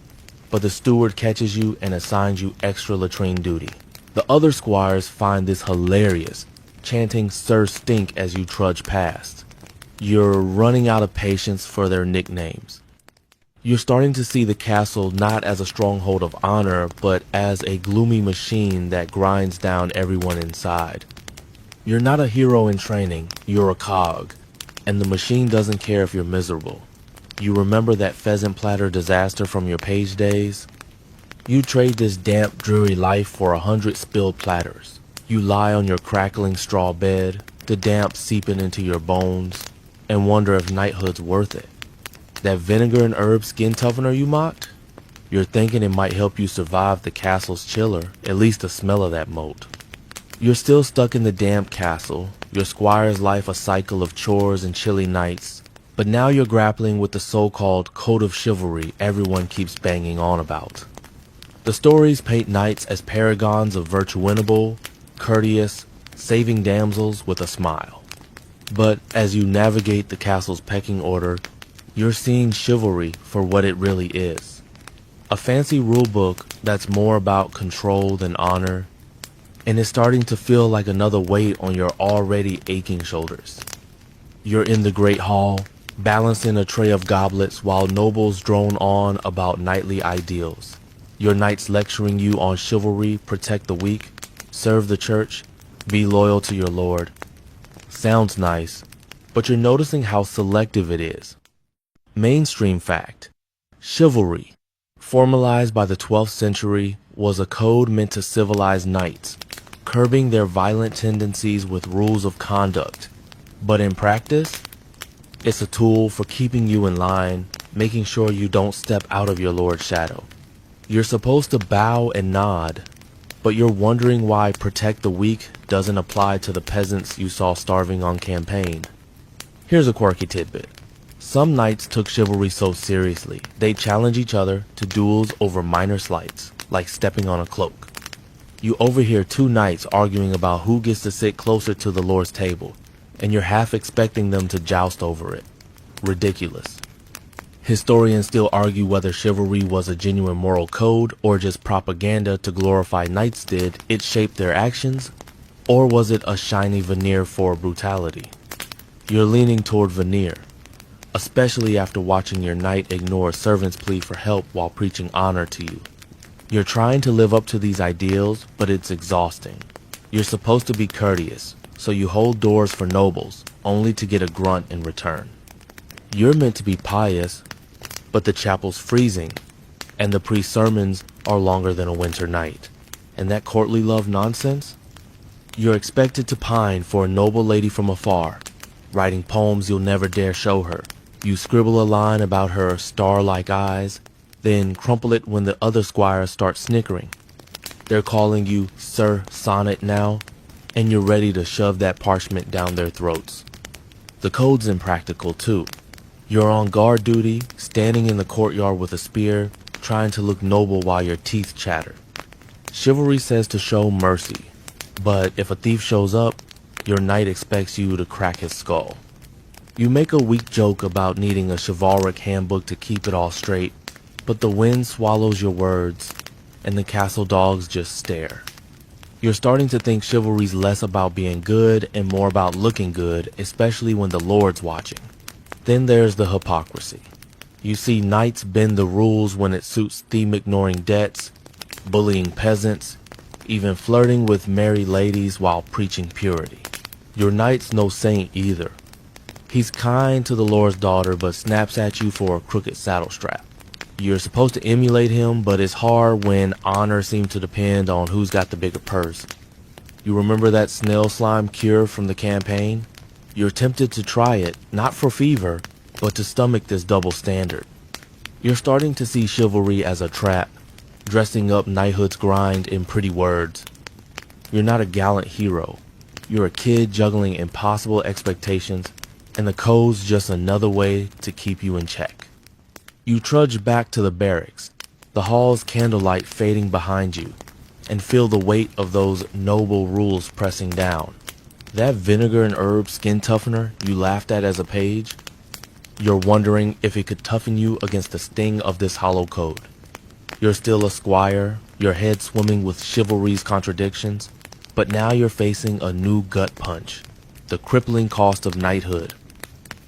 but the steward catches you and assigns you extra latrine duty. The other squires find this hilarious, chanting Sir Stink as you trudge past. You're running out of patience for their nicknames. You're starting to see the castle not as a stronghold of honor, but as a gloomy machine that grinds down everyone inside. You're not a hero in training, you're a cog, and the machine doesn't care if you're miserable. You remember that pheasant platter disaster from your page days? You trade this damp, dreary life for 100 spilled platters. You lie on your crackling straw bed, the damp seeping into your bones, and wonder if knighthood's worth it. That vinegar and herb skin toughener you mocked? You're thinking it might help you survive the castle's chiller, at least the smell of that moat. You're still stuck in the damp castle, your squire's life a cycle of chores and chilly nights, but now you're grappling with the so-called code of chivalry everyone keeps banging on about. The stories paint knights as paragons of virtuinable, courteous, saving damsels with a smile. But as you navigate the castle's pecking order, you're seeing chivalry for what it really is. A fancy rulebook that's more about control than honor, and it's starting to feel like another weight on your already aching shoulders. You're in the great hall, balancing a tray of goblets while nobles drone on about knightly ideals. Your knights lecturing you on chivalry, protect the weak, serve the church, be loyal to your lord. Sounds nice, but you're noticing how selective it is. Mainstream fact: chivalry, formalized by the 12th century, was a code meant to civilize knights, curbing their violent tendencies with rules of conduct. But in practice, it's a tool for keeping you in line, making sure you don't step out of your lord's shadow. You're supposed to bow and nod, but you're wondering why protect the weak doesn't apply to the peasants you saw starving on campaign. Here's a quirky tidbit. Some knights took chivalry so seriously, they'd challenge each other to duels over minor slights, like stepping on a cloak. You overhear two knights arguing about who gets to sit closer to the lord's table, and you're half expecting them to joust over it. Ridiculous. Historians still argue whether chivalry was a genuine moral code or just propaganda to glorify knights. Did it shape their actions, or was it a shiny veneer for brutality? You're leaning toward veneer, especially after watching your knight ignore a servant's plea for help while preaching honor to you. You're trying to live up to these ideals, but it's exhausting. You're supposed to be courteous, so you hold doors for nobles, only to get a grunt in return. You're meant to be pious, but the chapel's freezing, and the priest's sermons are longer than a winter night. And that courtly love nonsense? You're expected to pine for a noble lady from afar, writing poems you'll never dare show her. You scribble a line about her star-like eyes, then crumple it when the other squires start snickering. They're calling you Sir Sonnet now, and you're ready to shove that parchment down their throats. The code's impractical too. You're on guard duty, standing in the courtyard with a spear, trying to look noble while your teeth chatter. Chivalry says to show mercy, but if a thief shows up, your knight expects you to crack his skull. You make a weak joke about needing a chivalric handbook to keep it all straight, but the wind swallows your words, and the castle dogs just stare. You're starting to think chivalry's less about being good and more about looking good, especially when the Lord's watching. Then there's the hypocrisy. You see knights bend the rules when it suits theme-ignoring debts, bullying peasants, even flirting with merry ladies while preaching purity. Your knight's no saint either. He's kind to the Lord's daughter but snaps at you for a crooked saddle strap. You're supposed to emulate him, but it's hard when honor seems to depend on who's got the bigger purse. You remember that snail slime cure from the campaign? You're tempted to try it, not for fever, but to stomach this double standard. You're starting to see chivalry as a trap, dressing up knighthood's grind in pretty words. You're not a gallant hero. You're a kid juggling impossible expectations, and the code's just another way to keep you in check. You trudge back to the barracks, the hall's candlelight fading behind you, and feel the weight of those noble rules pressing down. That vinegar and herb skin toughener you laughed at as a page, you're wondering if it could toughen you against the sting of this hollow code. You're still a squire, your head swimming with chivalry's contradictions, but now you're facing a new gut punch, the crippling cost of knighthood.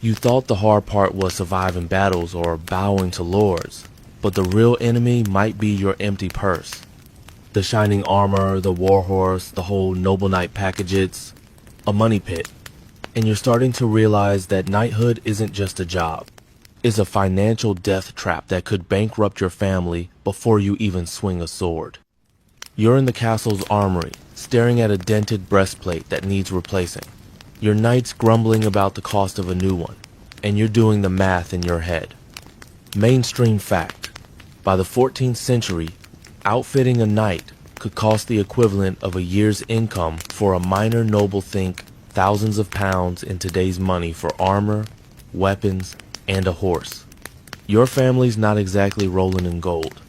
You thought the hard part was surviving battles or bowing to lords, but the real enemy might be your empty purse. The shining armor, the warhorse, the whole noble knight package, it's a money pit. And you're starting to realize that knighthood isn't just a job. It's a financial death trap that could bankrupt your family before you even swing a sword. You're in the castle's armory, staring at a dented breastplate that needs replacing. Your knight's grumbling about the cost of a new one, and you're doing the math in your head. Mainstream fact. By the 14th century, outfitting a knight could cost the equivalent of a year's income for a minor noble, think thousands of pounds in today's money for armor, weapons, and a horse. Your family's not exactly rolling in gold,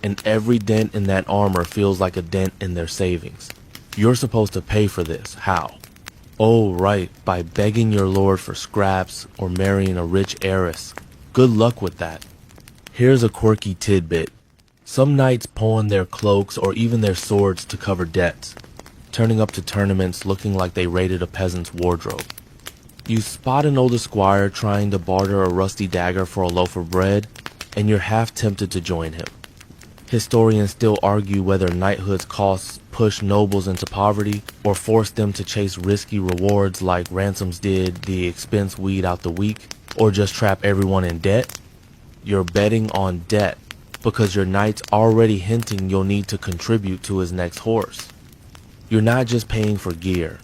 and every dent in that armor feels like a dent in their savings. You're supposed to pay for this. How? Oh, right, by begging your lord for scraps or marrying a rich heiress. Good luck with that. Here's a quirky tidbit. Some knights pawn their cloaks or even their swords to cover debts, turning up to tournaments looking like they raided a peasant's wardrobe. You spot an older squire trying to barter a rusty dagger for a loaf of bread, and you're half tempted to join him. Historians still argue whether knighthood's costs push nobles into poverty or force them to chase risky rewards like ransoms did the expense weed out the weak, or just trap everyone in debt. You're betting on debt because your knight's already hinting you'll need to contribute to his next horse. You're not just paying for gear.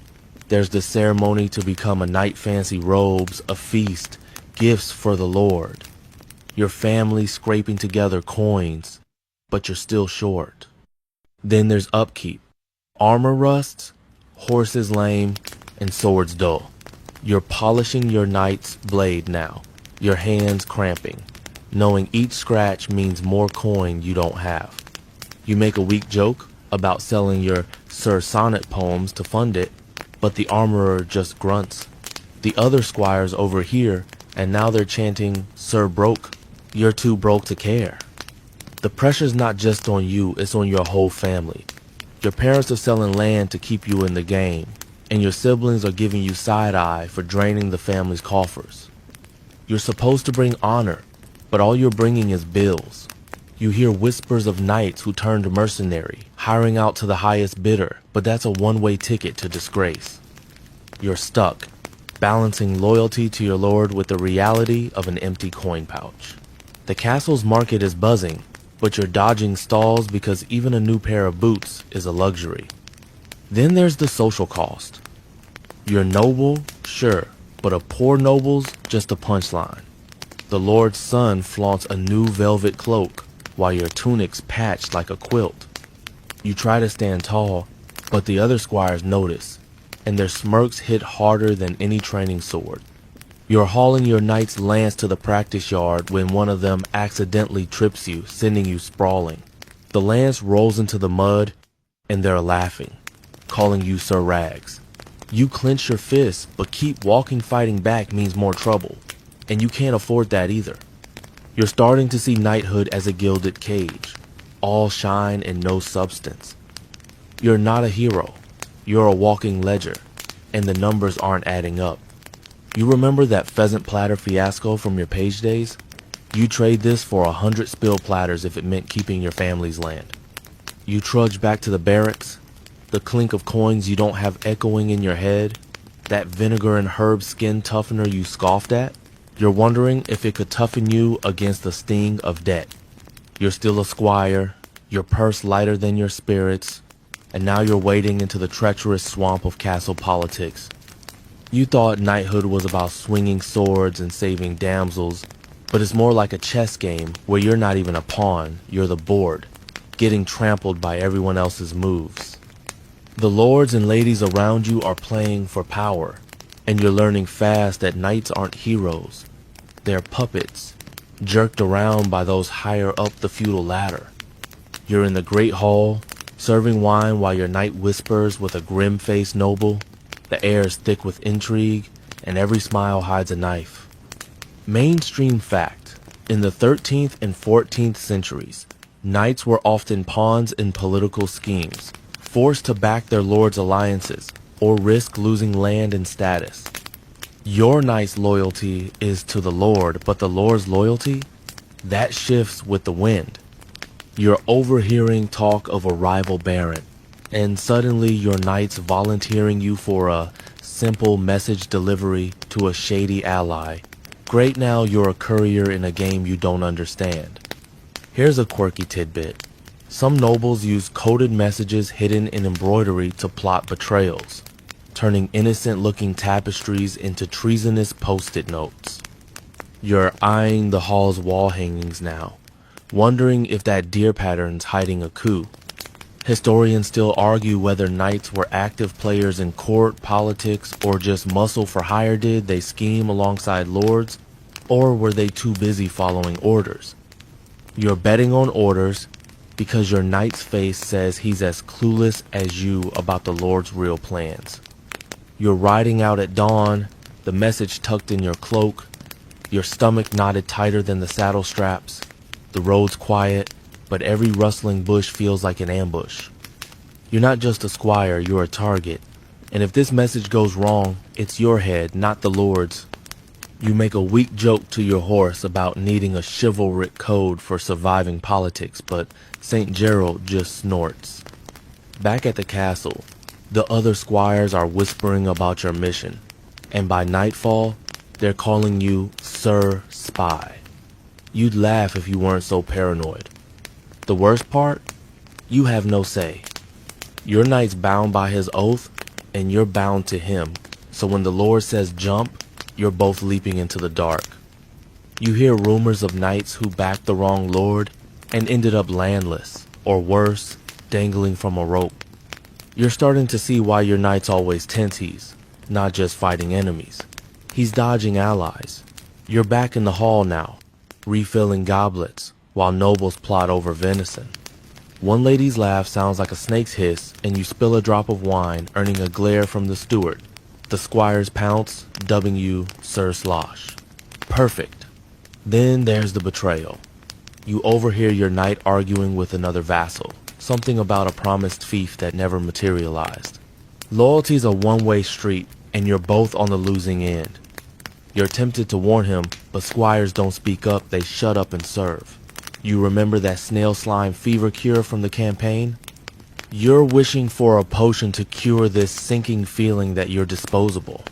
There's the ceremony to become a knight, fancy robes, a feast, gifts for the Lord. Your family scraping together coins, but you're still short. Then there's upkeep. Armor rusts, horses lame, and swords dull. You're polishing your knight's blade now, your hands cramping, knowing each scratch means more coin you don't have. You make a weak joke about selling your Sir Sonnet poems to fund it, but the armorer just grunts. The other squires overhear, and now they're chanting, "Sir Broke." You're too broke to care. The pressure's not just on you, it's on your whole family. Your parents are selling land to keep you in the game, and your siblings are giving you side-eye for draining the family's coffers. You're supposed to bring honor, but all you're bringing is bills. You hear whispers of knights who turned mercenary, hiring out to the highest bidder, but that's a one-way ticket to disgrace. You're stuck, balancing loyalty to your lord with the reality of an empty coin pouch. The castle's market is buzzing, but you're dodging stalls because even a new pair of boots is a luxury. Then there's the social cost. You're noble, sure, but a poor noble's just a punchline. The lord's son flaunts a new velvet cloak, while your tunic's patched like a quilt. You try to stand tall, but the other squires notice, and their smirks hit harder than any training sword. You're hauling your knight's lance to the practice yard when one of them accidentally trips you, sending you sprawling. The lance rolls into the mud, and they're laughing, calling you Sir Rags. You clench your fists, but keep walking. Fighting back means more trouble, and you can't afford that either. You're starting to see knighthood as a gilded cage, all shine and no substance. You're not a hero, you're a walking ledger, and the numbers aren't adding up. You remember that pheasant platter fiasco from your page days? You trade this for 100 spilled platters if it meant keeping your family's land. You trudge back to the barracks, the clink of coins you don't have echoing in your head, that vinegar and herb skin toughener you scoffed at. You're wondering if it could toughen you against the sting of debt. You're still a squire, your purse lighter than your spirits, and now you're wading into the treacherous swamp of castle politics. You thought knighthood was about swinging swords and saving damsels, but it's more like a chess game where you're not even a pawn, you're the board, getting trampled by everyone else's moves. The lords and ladies around you are playing for power, and you're learning fast that knights aren't heroes. They're puppets, jerked around by those higher up the feudal ladder. You're in the great hall, serving wine while your knight whispers with a grim-faced noble. The air is thick with intrigue, and every smile hides a knife. Mainstream fact: in the 13th and 14th centuries, knights were often pawns in political schemes, forced to back their lord's alliances or risk losing land and status. Your knight's loyalty is to the lord, but the lord's loyalty? That shifts with the wind. You're overhearing talk of a rival baron, and suddenly your knight's volunteering you for a simple message delivery to a shady ally. Great, now you're a courier in a game you don't understand. Here's a quirky tidbit. Some nobles use coded messages hidden in embroidery to plot betrayals, turning innocent-looking tapestries into treasonous post-it notes. You're eyeing the hall's wall hangings now, wondering if that deer pattern's hiding a coup. Historians still argue whether knights were active players in court, politics, or just muscle for hire. Did they scheme alongside lords, or were they too busy following orders? You're betting on orders because your knight's face says he's as clueless as you about the lord's real plans. You're riding out at dawn, the message tucked in your cloak, your stomach knotted tighter than the saddle straps. The road's quiet, but every rustling bush feels like an ambush. You're not just a squire, you're a target. And if this message goes wrong, it's your head, not the lord's. You make a weak joke to your horse about needing a chivalric code for surviving politics, but St. Gerald just snorts. Back at the castle, the other squires are whispering about your mission, and by nightfall, they're calling you Sir Spy. You'd laugh if you weren't so paranoid. The worst part? You have no say. Your knight's bound by his oath, and you're bound to him, so when the Lord says jump, you're both leaping into the dark. You hear rumors of knights who backed the wrong lord and ended up landless, or worse, dangling from a rope. You're starting to see why your knight's always tenties, not just fighting enemies. He's dodging allies. You're back in the hall now, refilling goblets, while nobles plot over venison. One lady's laugh sounds like a snake's hiss, and you spill a drop of wine, earning a glare from the steward. The squires pounce, dubbing you Sir Slosh. Perfect. Then there's the betrayal. You overhear your knight arguing with another vassal, something about a promised fief that never materialized. Loyalty's a one-way street, and you're both on the losing end. You're tempted to warn him, but squires don't speak up, they shut up and serve. You remember that snail slime fever cure from the campaign? You're wishing for a potion to cure this sinking feeling that you're disposable.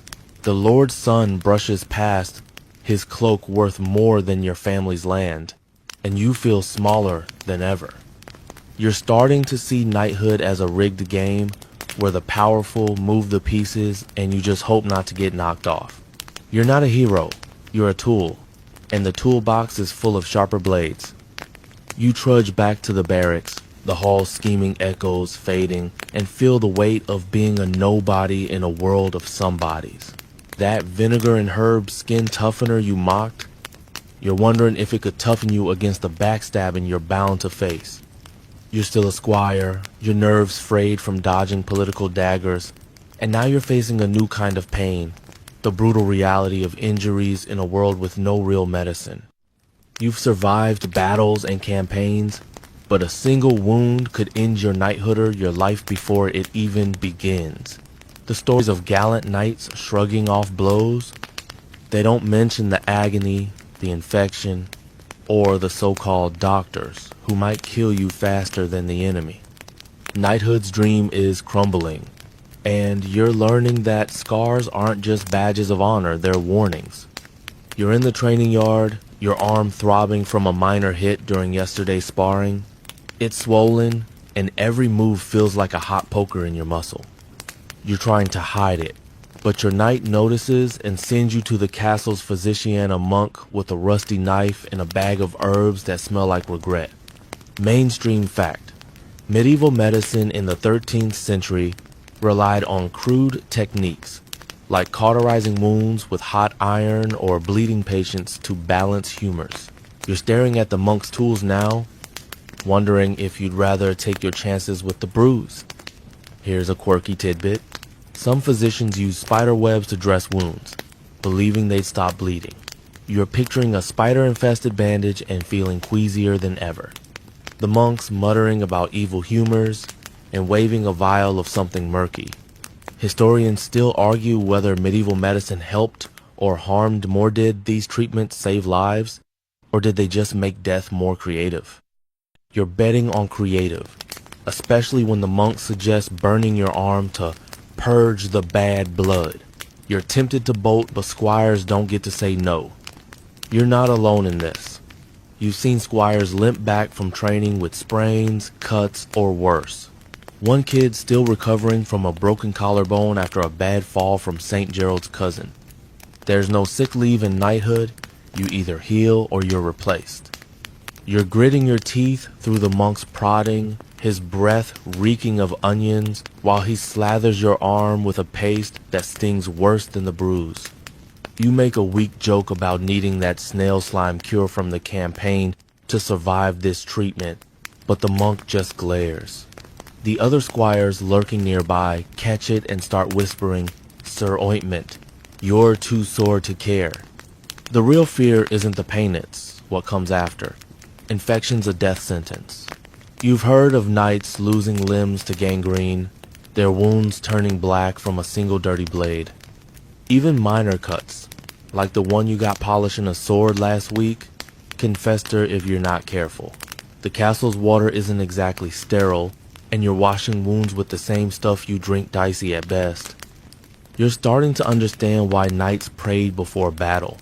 The Lord's Son brushes past his cloak worth more than your family's land, and you feel smaller than ever. You're starting to see knighthood as a rigged game where the powerful move the pieces and you just hope not to get knocked off. You're not a hero, you're a tool, and the toolbox is full of sharper blades. You trudge back to the barracks, the hall's scheming echoes fading, and feel the weight of being a nobody in a world of somebodies. That vinegar and herb skin toughener you mocked, you're wondering if it could toughen you against the backstabbing you're bound to face. You're still a squire, your nerves frayed from dodging political daggers, and now you're facing a new kind of pain, the brutal reality of injuries in a world with no real medicine. You've survived battles and campaigns, but a single wound could end your knighthood or your life before it even begins. The stories of gallant knights shrugging off blows, they don't mention the agony, the infection, or the so-called doctors who might kill you faster than the enemy. Knighthood's dream is crumbling, and you're learning that scars aren't just badges of honor, they're warnings. You're in the training yard, your arm throbbing from a minor hit during yesterday's sparring. It's swollen, and every move feels like a hot poker in your muscle. You're trying to hide it, but your knight notices and sends you to the castle's physician, a monk with a rusty knife and a bag of herbs that smell like regret. Mainstream fact: medieval medicine in the 13th century relied on crude techniques, like cauterizing wounds with hot iron or bleeding patients to balance humors. You're staring at the monk's tools now, wondering if you'd rather take your chances with the bruise. Here's a quirky tidbit. Some physicians use spider webs to dress wounds, believing they'd stop bleeding. You're picturing a spider-infested bandage and feeling queasier than ever. The monks muttering about evil humors and waving a vial of something murky. Historians still argue whether medieval medicine helped or harmed more. Did these treatments save lives, or did they just make death more creative? You're betting on creative, especially when the monks suggest burning your arm to purge the bad blood. You're tempted to bolt, but squires don't get to say no. You're not alone in this. You've seen squires limp back from training with sprains, cuts, or worse. One kid still recovering from a broken collarbone after a bad fall from St. Gerald's cousin. There's no sick leave in knighthood. You either heal or you're replaced. You're gritting your teeth through the monk's prodding, his breath reeking of onions, while he slathers your arm with a paste that stings worse than the bruise. You make a weak joke about needing that snail slime cure from the campaign to survive this treatment, but the monk just glares. The other squires lurking nearby catch it and start whispering, "Sir Ointment, you're too sore to care." The real fear isn't the pain, it's what comes after. Infection's a death sentence. You've heard of knights losing limbs to gangrene, their wounds turning black from a single dirty blade. Even minor cuts, like the one you got polishing a sword last week, can fester if you're not careful. The castle's water isn't exactly sterile, and you're washing wounds with the same stuff you drink dicey at best. You're starting to understand why knights prayed before battle.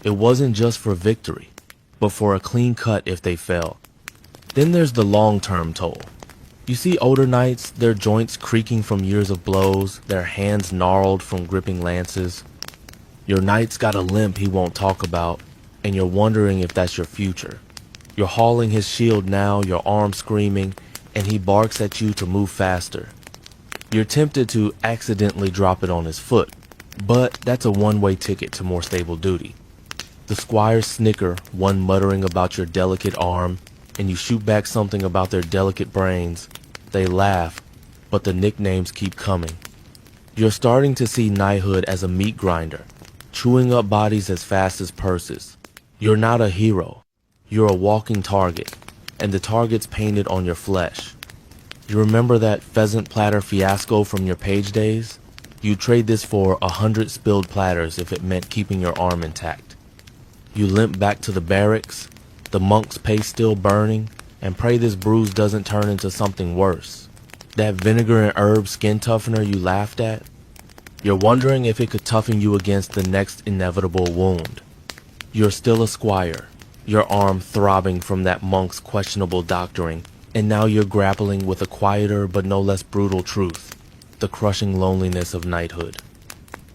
It wasn't just for victory, but for a clean cut if they fell. Then there's the long-term toll. You see older knights, their joints creaking from years of blows, their hands gnarled from gripping lances. Your knight's got a limp he won't talk about, and you're wondering if that's your future. You're hauling his shield now, your arm screaming, and he barks at you to move faster. You're tempted to accidentally drop it on his foot, but that's a one-way ticket to more stable duty. The squires snicker, one muttering about your delicate arm, and you shoot back something about their delicate brains. They laugh, but the nicknames keep coming. You're starting to see knighthood as a meat grinder, chewing up bodies as fast as purses. You're not a hero. You're a walking target, and the target's painted on your flesh. You remember that pheasant platter fiasco from your page days? You'd trade this for 100 spilled platters if it meant keeping your arm intact. You limp back to the barracks, the monk's pace still burning, and pray this bruise doesn't turn into something worse. That vinegar and herb skin toughener you laughed at? You're wondering if it could toughen you against the next inevitable wound. You're still a squire, your arm throbbing from that monk's questionable doctoring, and now you're grappling with a quieter but no less brutal truth, the crushing loneliness of knighthood.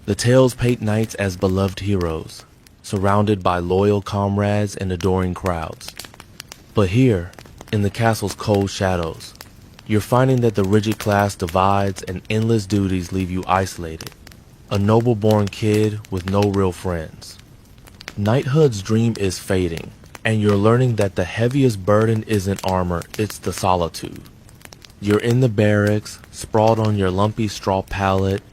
The tales paint knights as beloved heroes, surrounded by loyal comrades and adoring crowds. But here, in the castle's cold shadows, you're finding that the rigid class divides and endless duties leave you isolated, a noble-born kid with no real friends. Knighthood's dream is fading, and you're learning that the heaviest burden isn't armor, it's the solitude. You're in the barracks, sprawled on your lumpy straw pallet,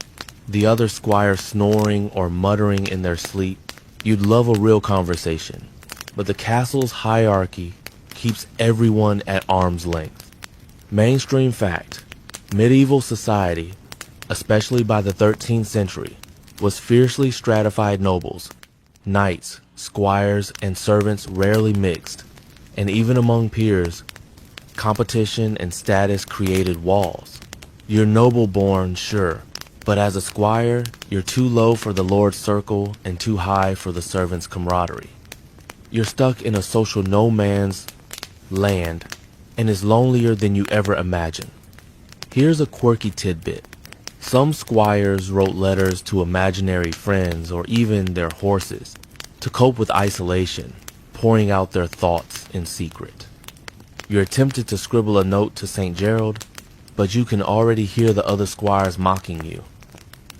the other squires snoring or muttering in their sleep. You'd love a real conversation, but the castle's hierarchy keeps everyone at arm's length. Mainstream fact: medieval society, especially by the 13th century, was fiercely stratified nobles. Knights, squires, and servants rarely mixed, and even among peers, competition and status created walls. You're noble-born, sure, but as a squire, you're too low for the lord's circle and too high for the servant's camaraderie. You're stuck in a social no man's land, and is lonelier than you ever imagined. Here's a quirky tidbit. Some squires wrote letters to imaginary friends or even their horses to cope with isolation, pouring out their thoughts in secret. You're tempted to scribble a note to St. Gerald, but you can already hear the other squires mocking you.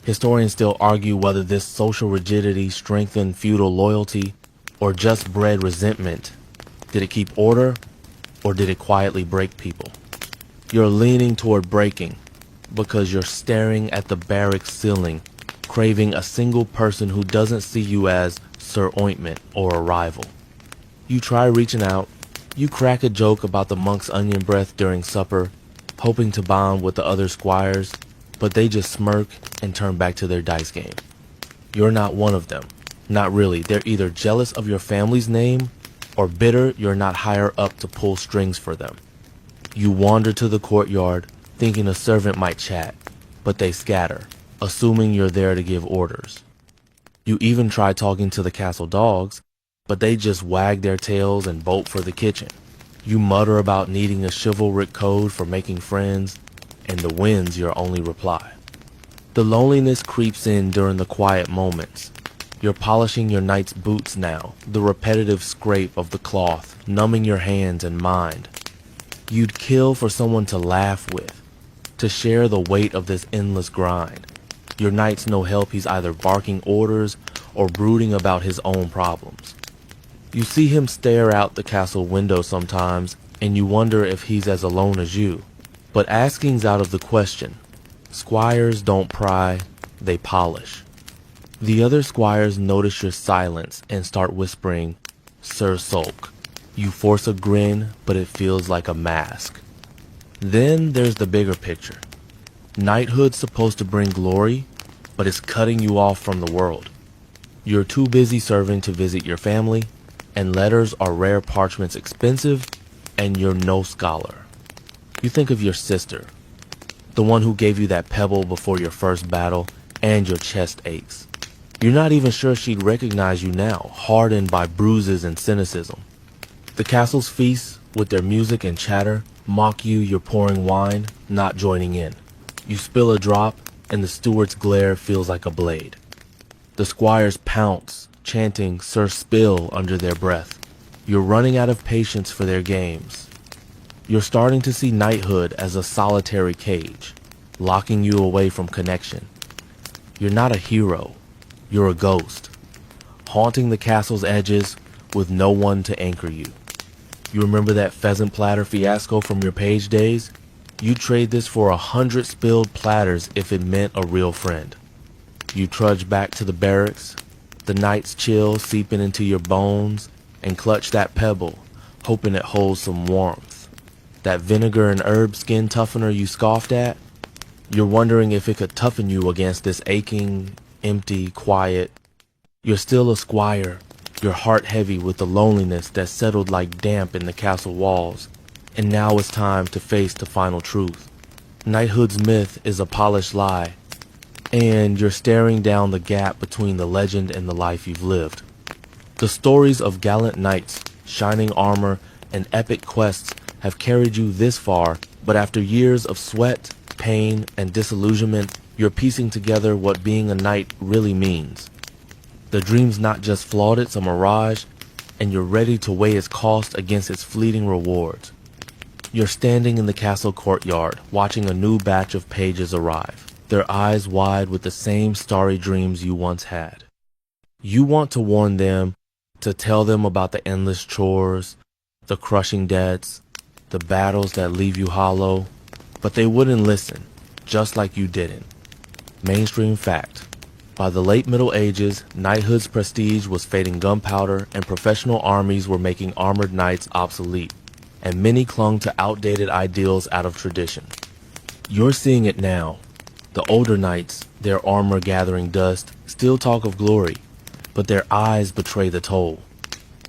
Historians still argue whether this social rigidity strengthened feudal loyalty or just bred resentment. Did it keep order, or did it quietly break people? You're leaning toward breaking, because you're staring at the barracks ceiling, craving a single person who doesn't see you as Sir Ointment or a rival. You try reaching out, you crack a joke about the monk's onion breath during supper, hoping to bond with the other squires, but they just smirk and turn back to their dice game. You're not one of them. Not really. They're either jealous of your family's name or bitter you're not higher up to pull strings for them. You wander to the courtyard, thinking a servant might chat, but they scatter, assuming you're there to give orders. You even try talking to the castle dogs, but they just wag their tails and bolt for the kitchen. You mutter about needing a chivalric code for making friends, and the wind's your only reply. The loneliness creeps in during the quiet moments. You're polishing your knight's boots now, the repetitive scrape of the cloth numbing your hands and mind. You'd kill for someone to laugh with, to share the weight of this endless grind. Your knight's no help, he's either barking orders or brooding about his own problems. You see him stare out the castle window sometimes, and you wonder if he's as alone as you. But asking's out of the question. Squires don't pry, they polish. The other squires notice your silence and start whispering, "Sir Sulk." You force a grin, but it feels like a mask. Then there's the bigger picture. Knighthood's supposed to bring glory, but it's cutting you off from the world. You're too busy serving to visit your family, and letters are rare parchments expensive, and you're no scholar. You think of your sister, the one who gave you that pebble before your first battle, and your chest aches. You're not even sure she'd recognize you now, hardened by bruises and cynicism. The castle's feasts, with their music and chatter, mock you. You're pouring wine, not joining in. You spill a drop, and the steward's glare feels like a blade. The squires pounce, chanting "Sir Spill" under their breath. You're running out of patience for their games. You're starting to see knighthood as a solitary cage, locking you away from connection. You're not a hero, you're a ghost, haunting the castle's edges with no one to anchor you. You remember that pheasant platter fiasco from your page days? You'd trade this for 100 spilled platters if it meant a real friend. You trudge back to the barracks, the night's chill seeping into your bones, and clutch that pebble, hoping it holds some warmth. That vinegar and herb skin toughener you scoffed at? You're wondering if it could toughen you against this aching, empty, quiet. You're still a squire, your heart heavy with the loneliness that settled like damp in the castle walls, and now it's time to face the final truth. Knighthood's myth is a polished lie, and you're staring down the gap between the legend and the life you've lived. The stories of gallant knights, shining armor, and epic quests have carried you this far, but after years of sweat, pain, and disillusionment, you're piecing together what being a knight really means. The dream's not just flawed, it's a mirage, and you're ready to weigh its cost against its fleeting rewards. You're standing in the castle courtyard, watching a new batch of pages arrive, their eyes wide with the same starry dreams you once had. You want to warn them, to tell them about the endless chores, the crushing debts, the battles that leave you hollow, but they wouldn't listen, just like you didn't. Mainstream fact. By the late Middle Ages, knighthood's prestige was fading gunpowder and professional armies were making armored knights obsolete, and many clung to outdated ideals out of tradition. You're seeing it now. The older knights, their armor gathering dust, still talk of glory, but their eyes betray the toll.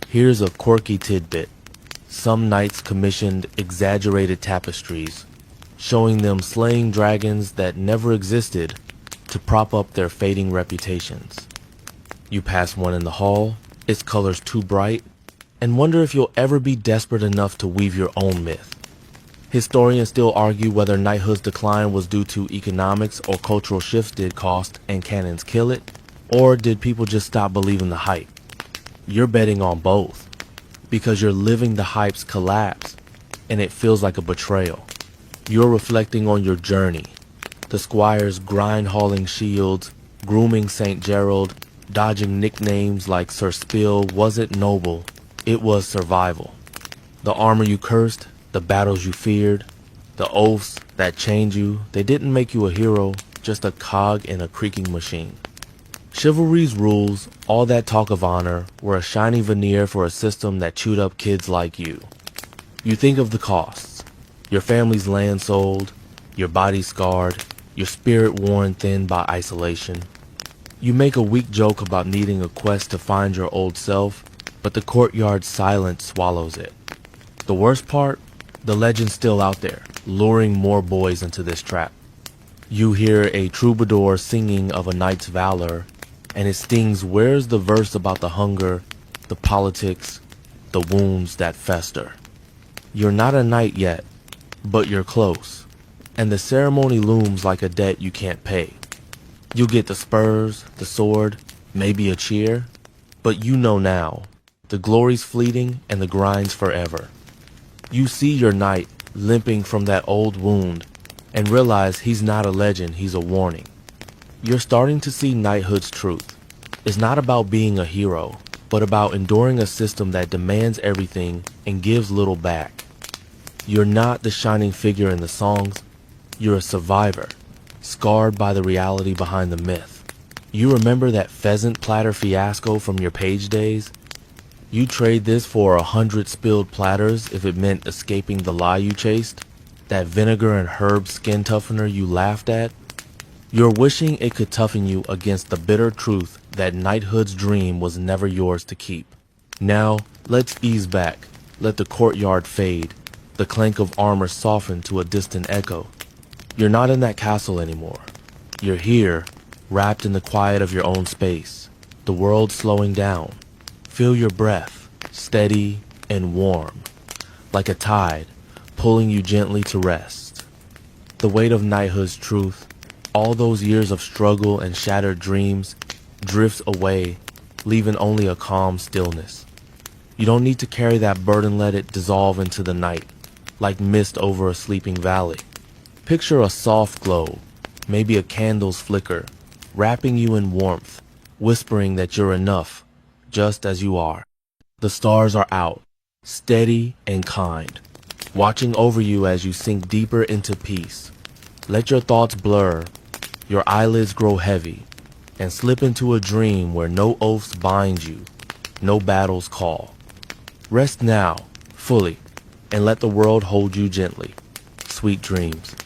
Here's a quirky tidbit. Some knights commissioned exaggerated tapestries, showing them slaying dragons that never existed to prop up their fading reputations. You pass one in the hall, its colors too bright, and wonder if you'll ever be desperate enough to weave your own myth. Historians still argue whether knighthood's decline was due to economics or cultural shifts did cost and cannons kill it, or did people just stop believing the hype? You're betting on both, because you're living the hype's collapse, and it feels like a betrayal. You're reflecting on your journey, the squires grind-hauling shields, grooming St. Gerald, dodging nicknames like Sir Spill wasn't noble, it was survival. The armor you cursed, the battles you feared, the oaths that chained you, they didn't make you a hero, just a cog in a creaking machine. Chivalry's rules, all that talk of honor, were a shiny veneer for a system that chewed up kids like you. You think of the costs. Your family's land sold, your body scarred, your spirit worn thin by isolation. You make a weak joke about needing a quest to find your old self, but the courtyard's silence swallows it. The worst part? The legend's still out there, luring more boys into this trap. You hear a troubadour singing of a knight's valor, and it stings. Where's the verse about the hunger, the politics, the wounds that fester? You're not a knight yet, but you're close, and the ceremony looms like a debt you can't pay. You'll get the spurs, the sword, maybe a cheer, but you know now, the glory's fleeting and the grind's forever. You see your knight limping from that old wound and realize he's not a legend, he's a warning. You're starting to see knighthood's truth. It's not about being a hero, but about enduring a system that demands everything and gives little back. You're not the shining figure in the songs, you're a survivor, scarred by the reality behind the myth. You remember that pheasant platter fiasco from your page days? You trade this for 100 spilled platters if it meant escaping the lie you chased? That vinegar and herb skin toughener you laughed at? You're wishing it could toughen you against the bitter truth that knighthood's dream was never yours to keep. Now, let's ease back. Let the courtyard fade, the clank of armor soften to a distant echo. You're not in that castle anymore. You're here, wrapped in the quiet of your own space, the world slowing down. Feel your breath, steady and warm, like a tide, pulling you gently to rest. The weight of knighthood's truth, all those years of struggle and shattered dreams, drifts away, leaving only a calm stillness. You don't need to carry that burden, let it dissolve into the night, like mist over a sleeping valley. Picture a soft glow, maybe a candle's flicker, wrapping you in warmth, whispering that you're enough, just as you are. The stars are out, steady and kind, watching over you as you sink deeper into peace. Let your thoughts blur, your eyelids grow heavy, and slip into a dream where no oaths bind you, no battles call. Rest now, fully, and let the world hold you gently. Sweet dreams.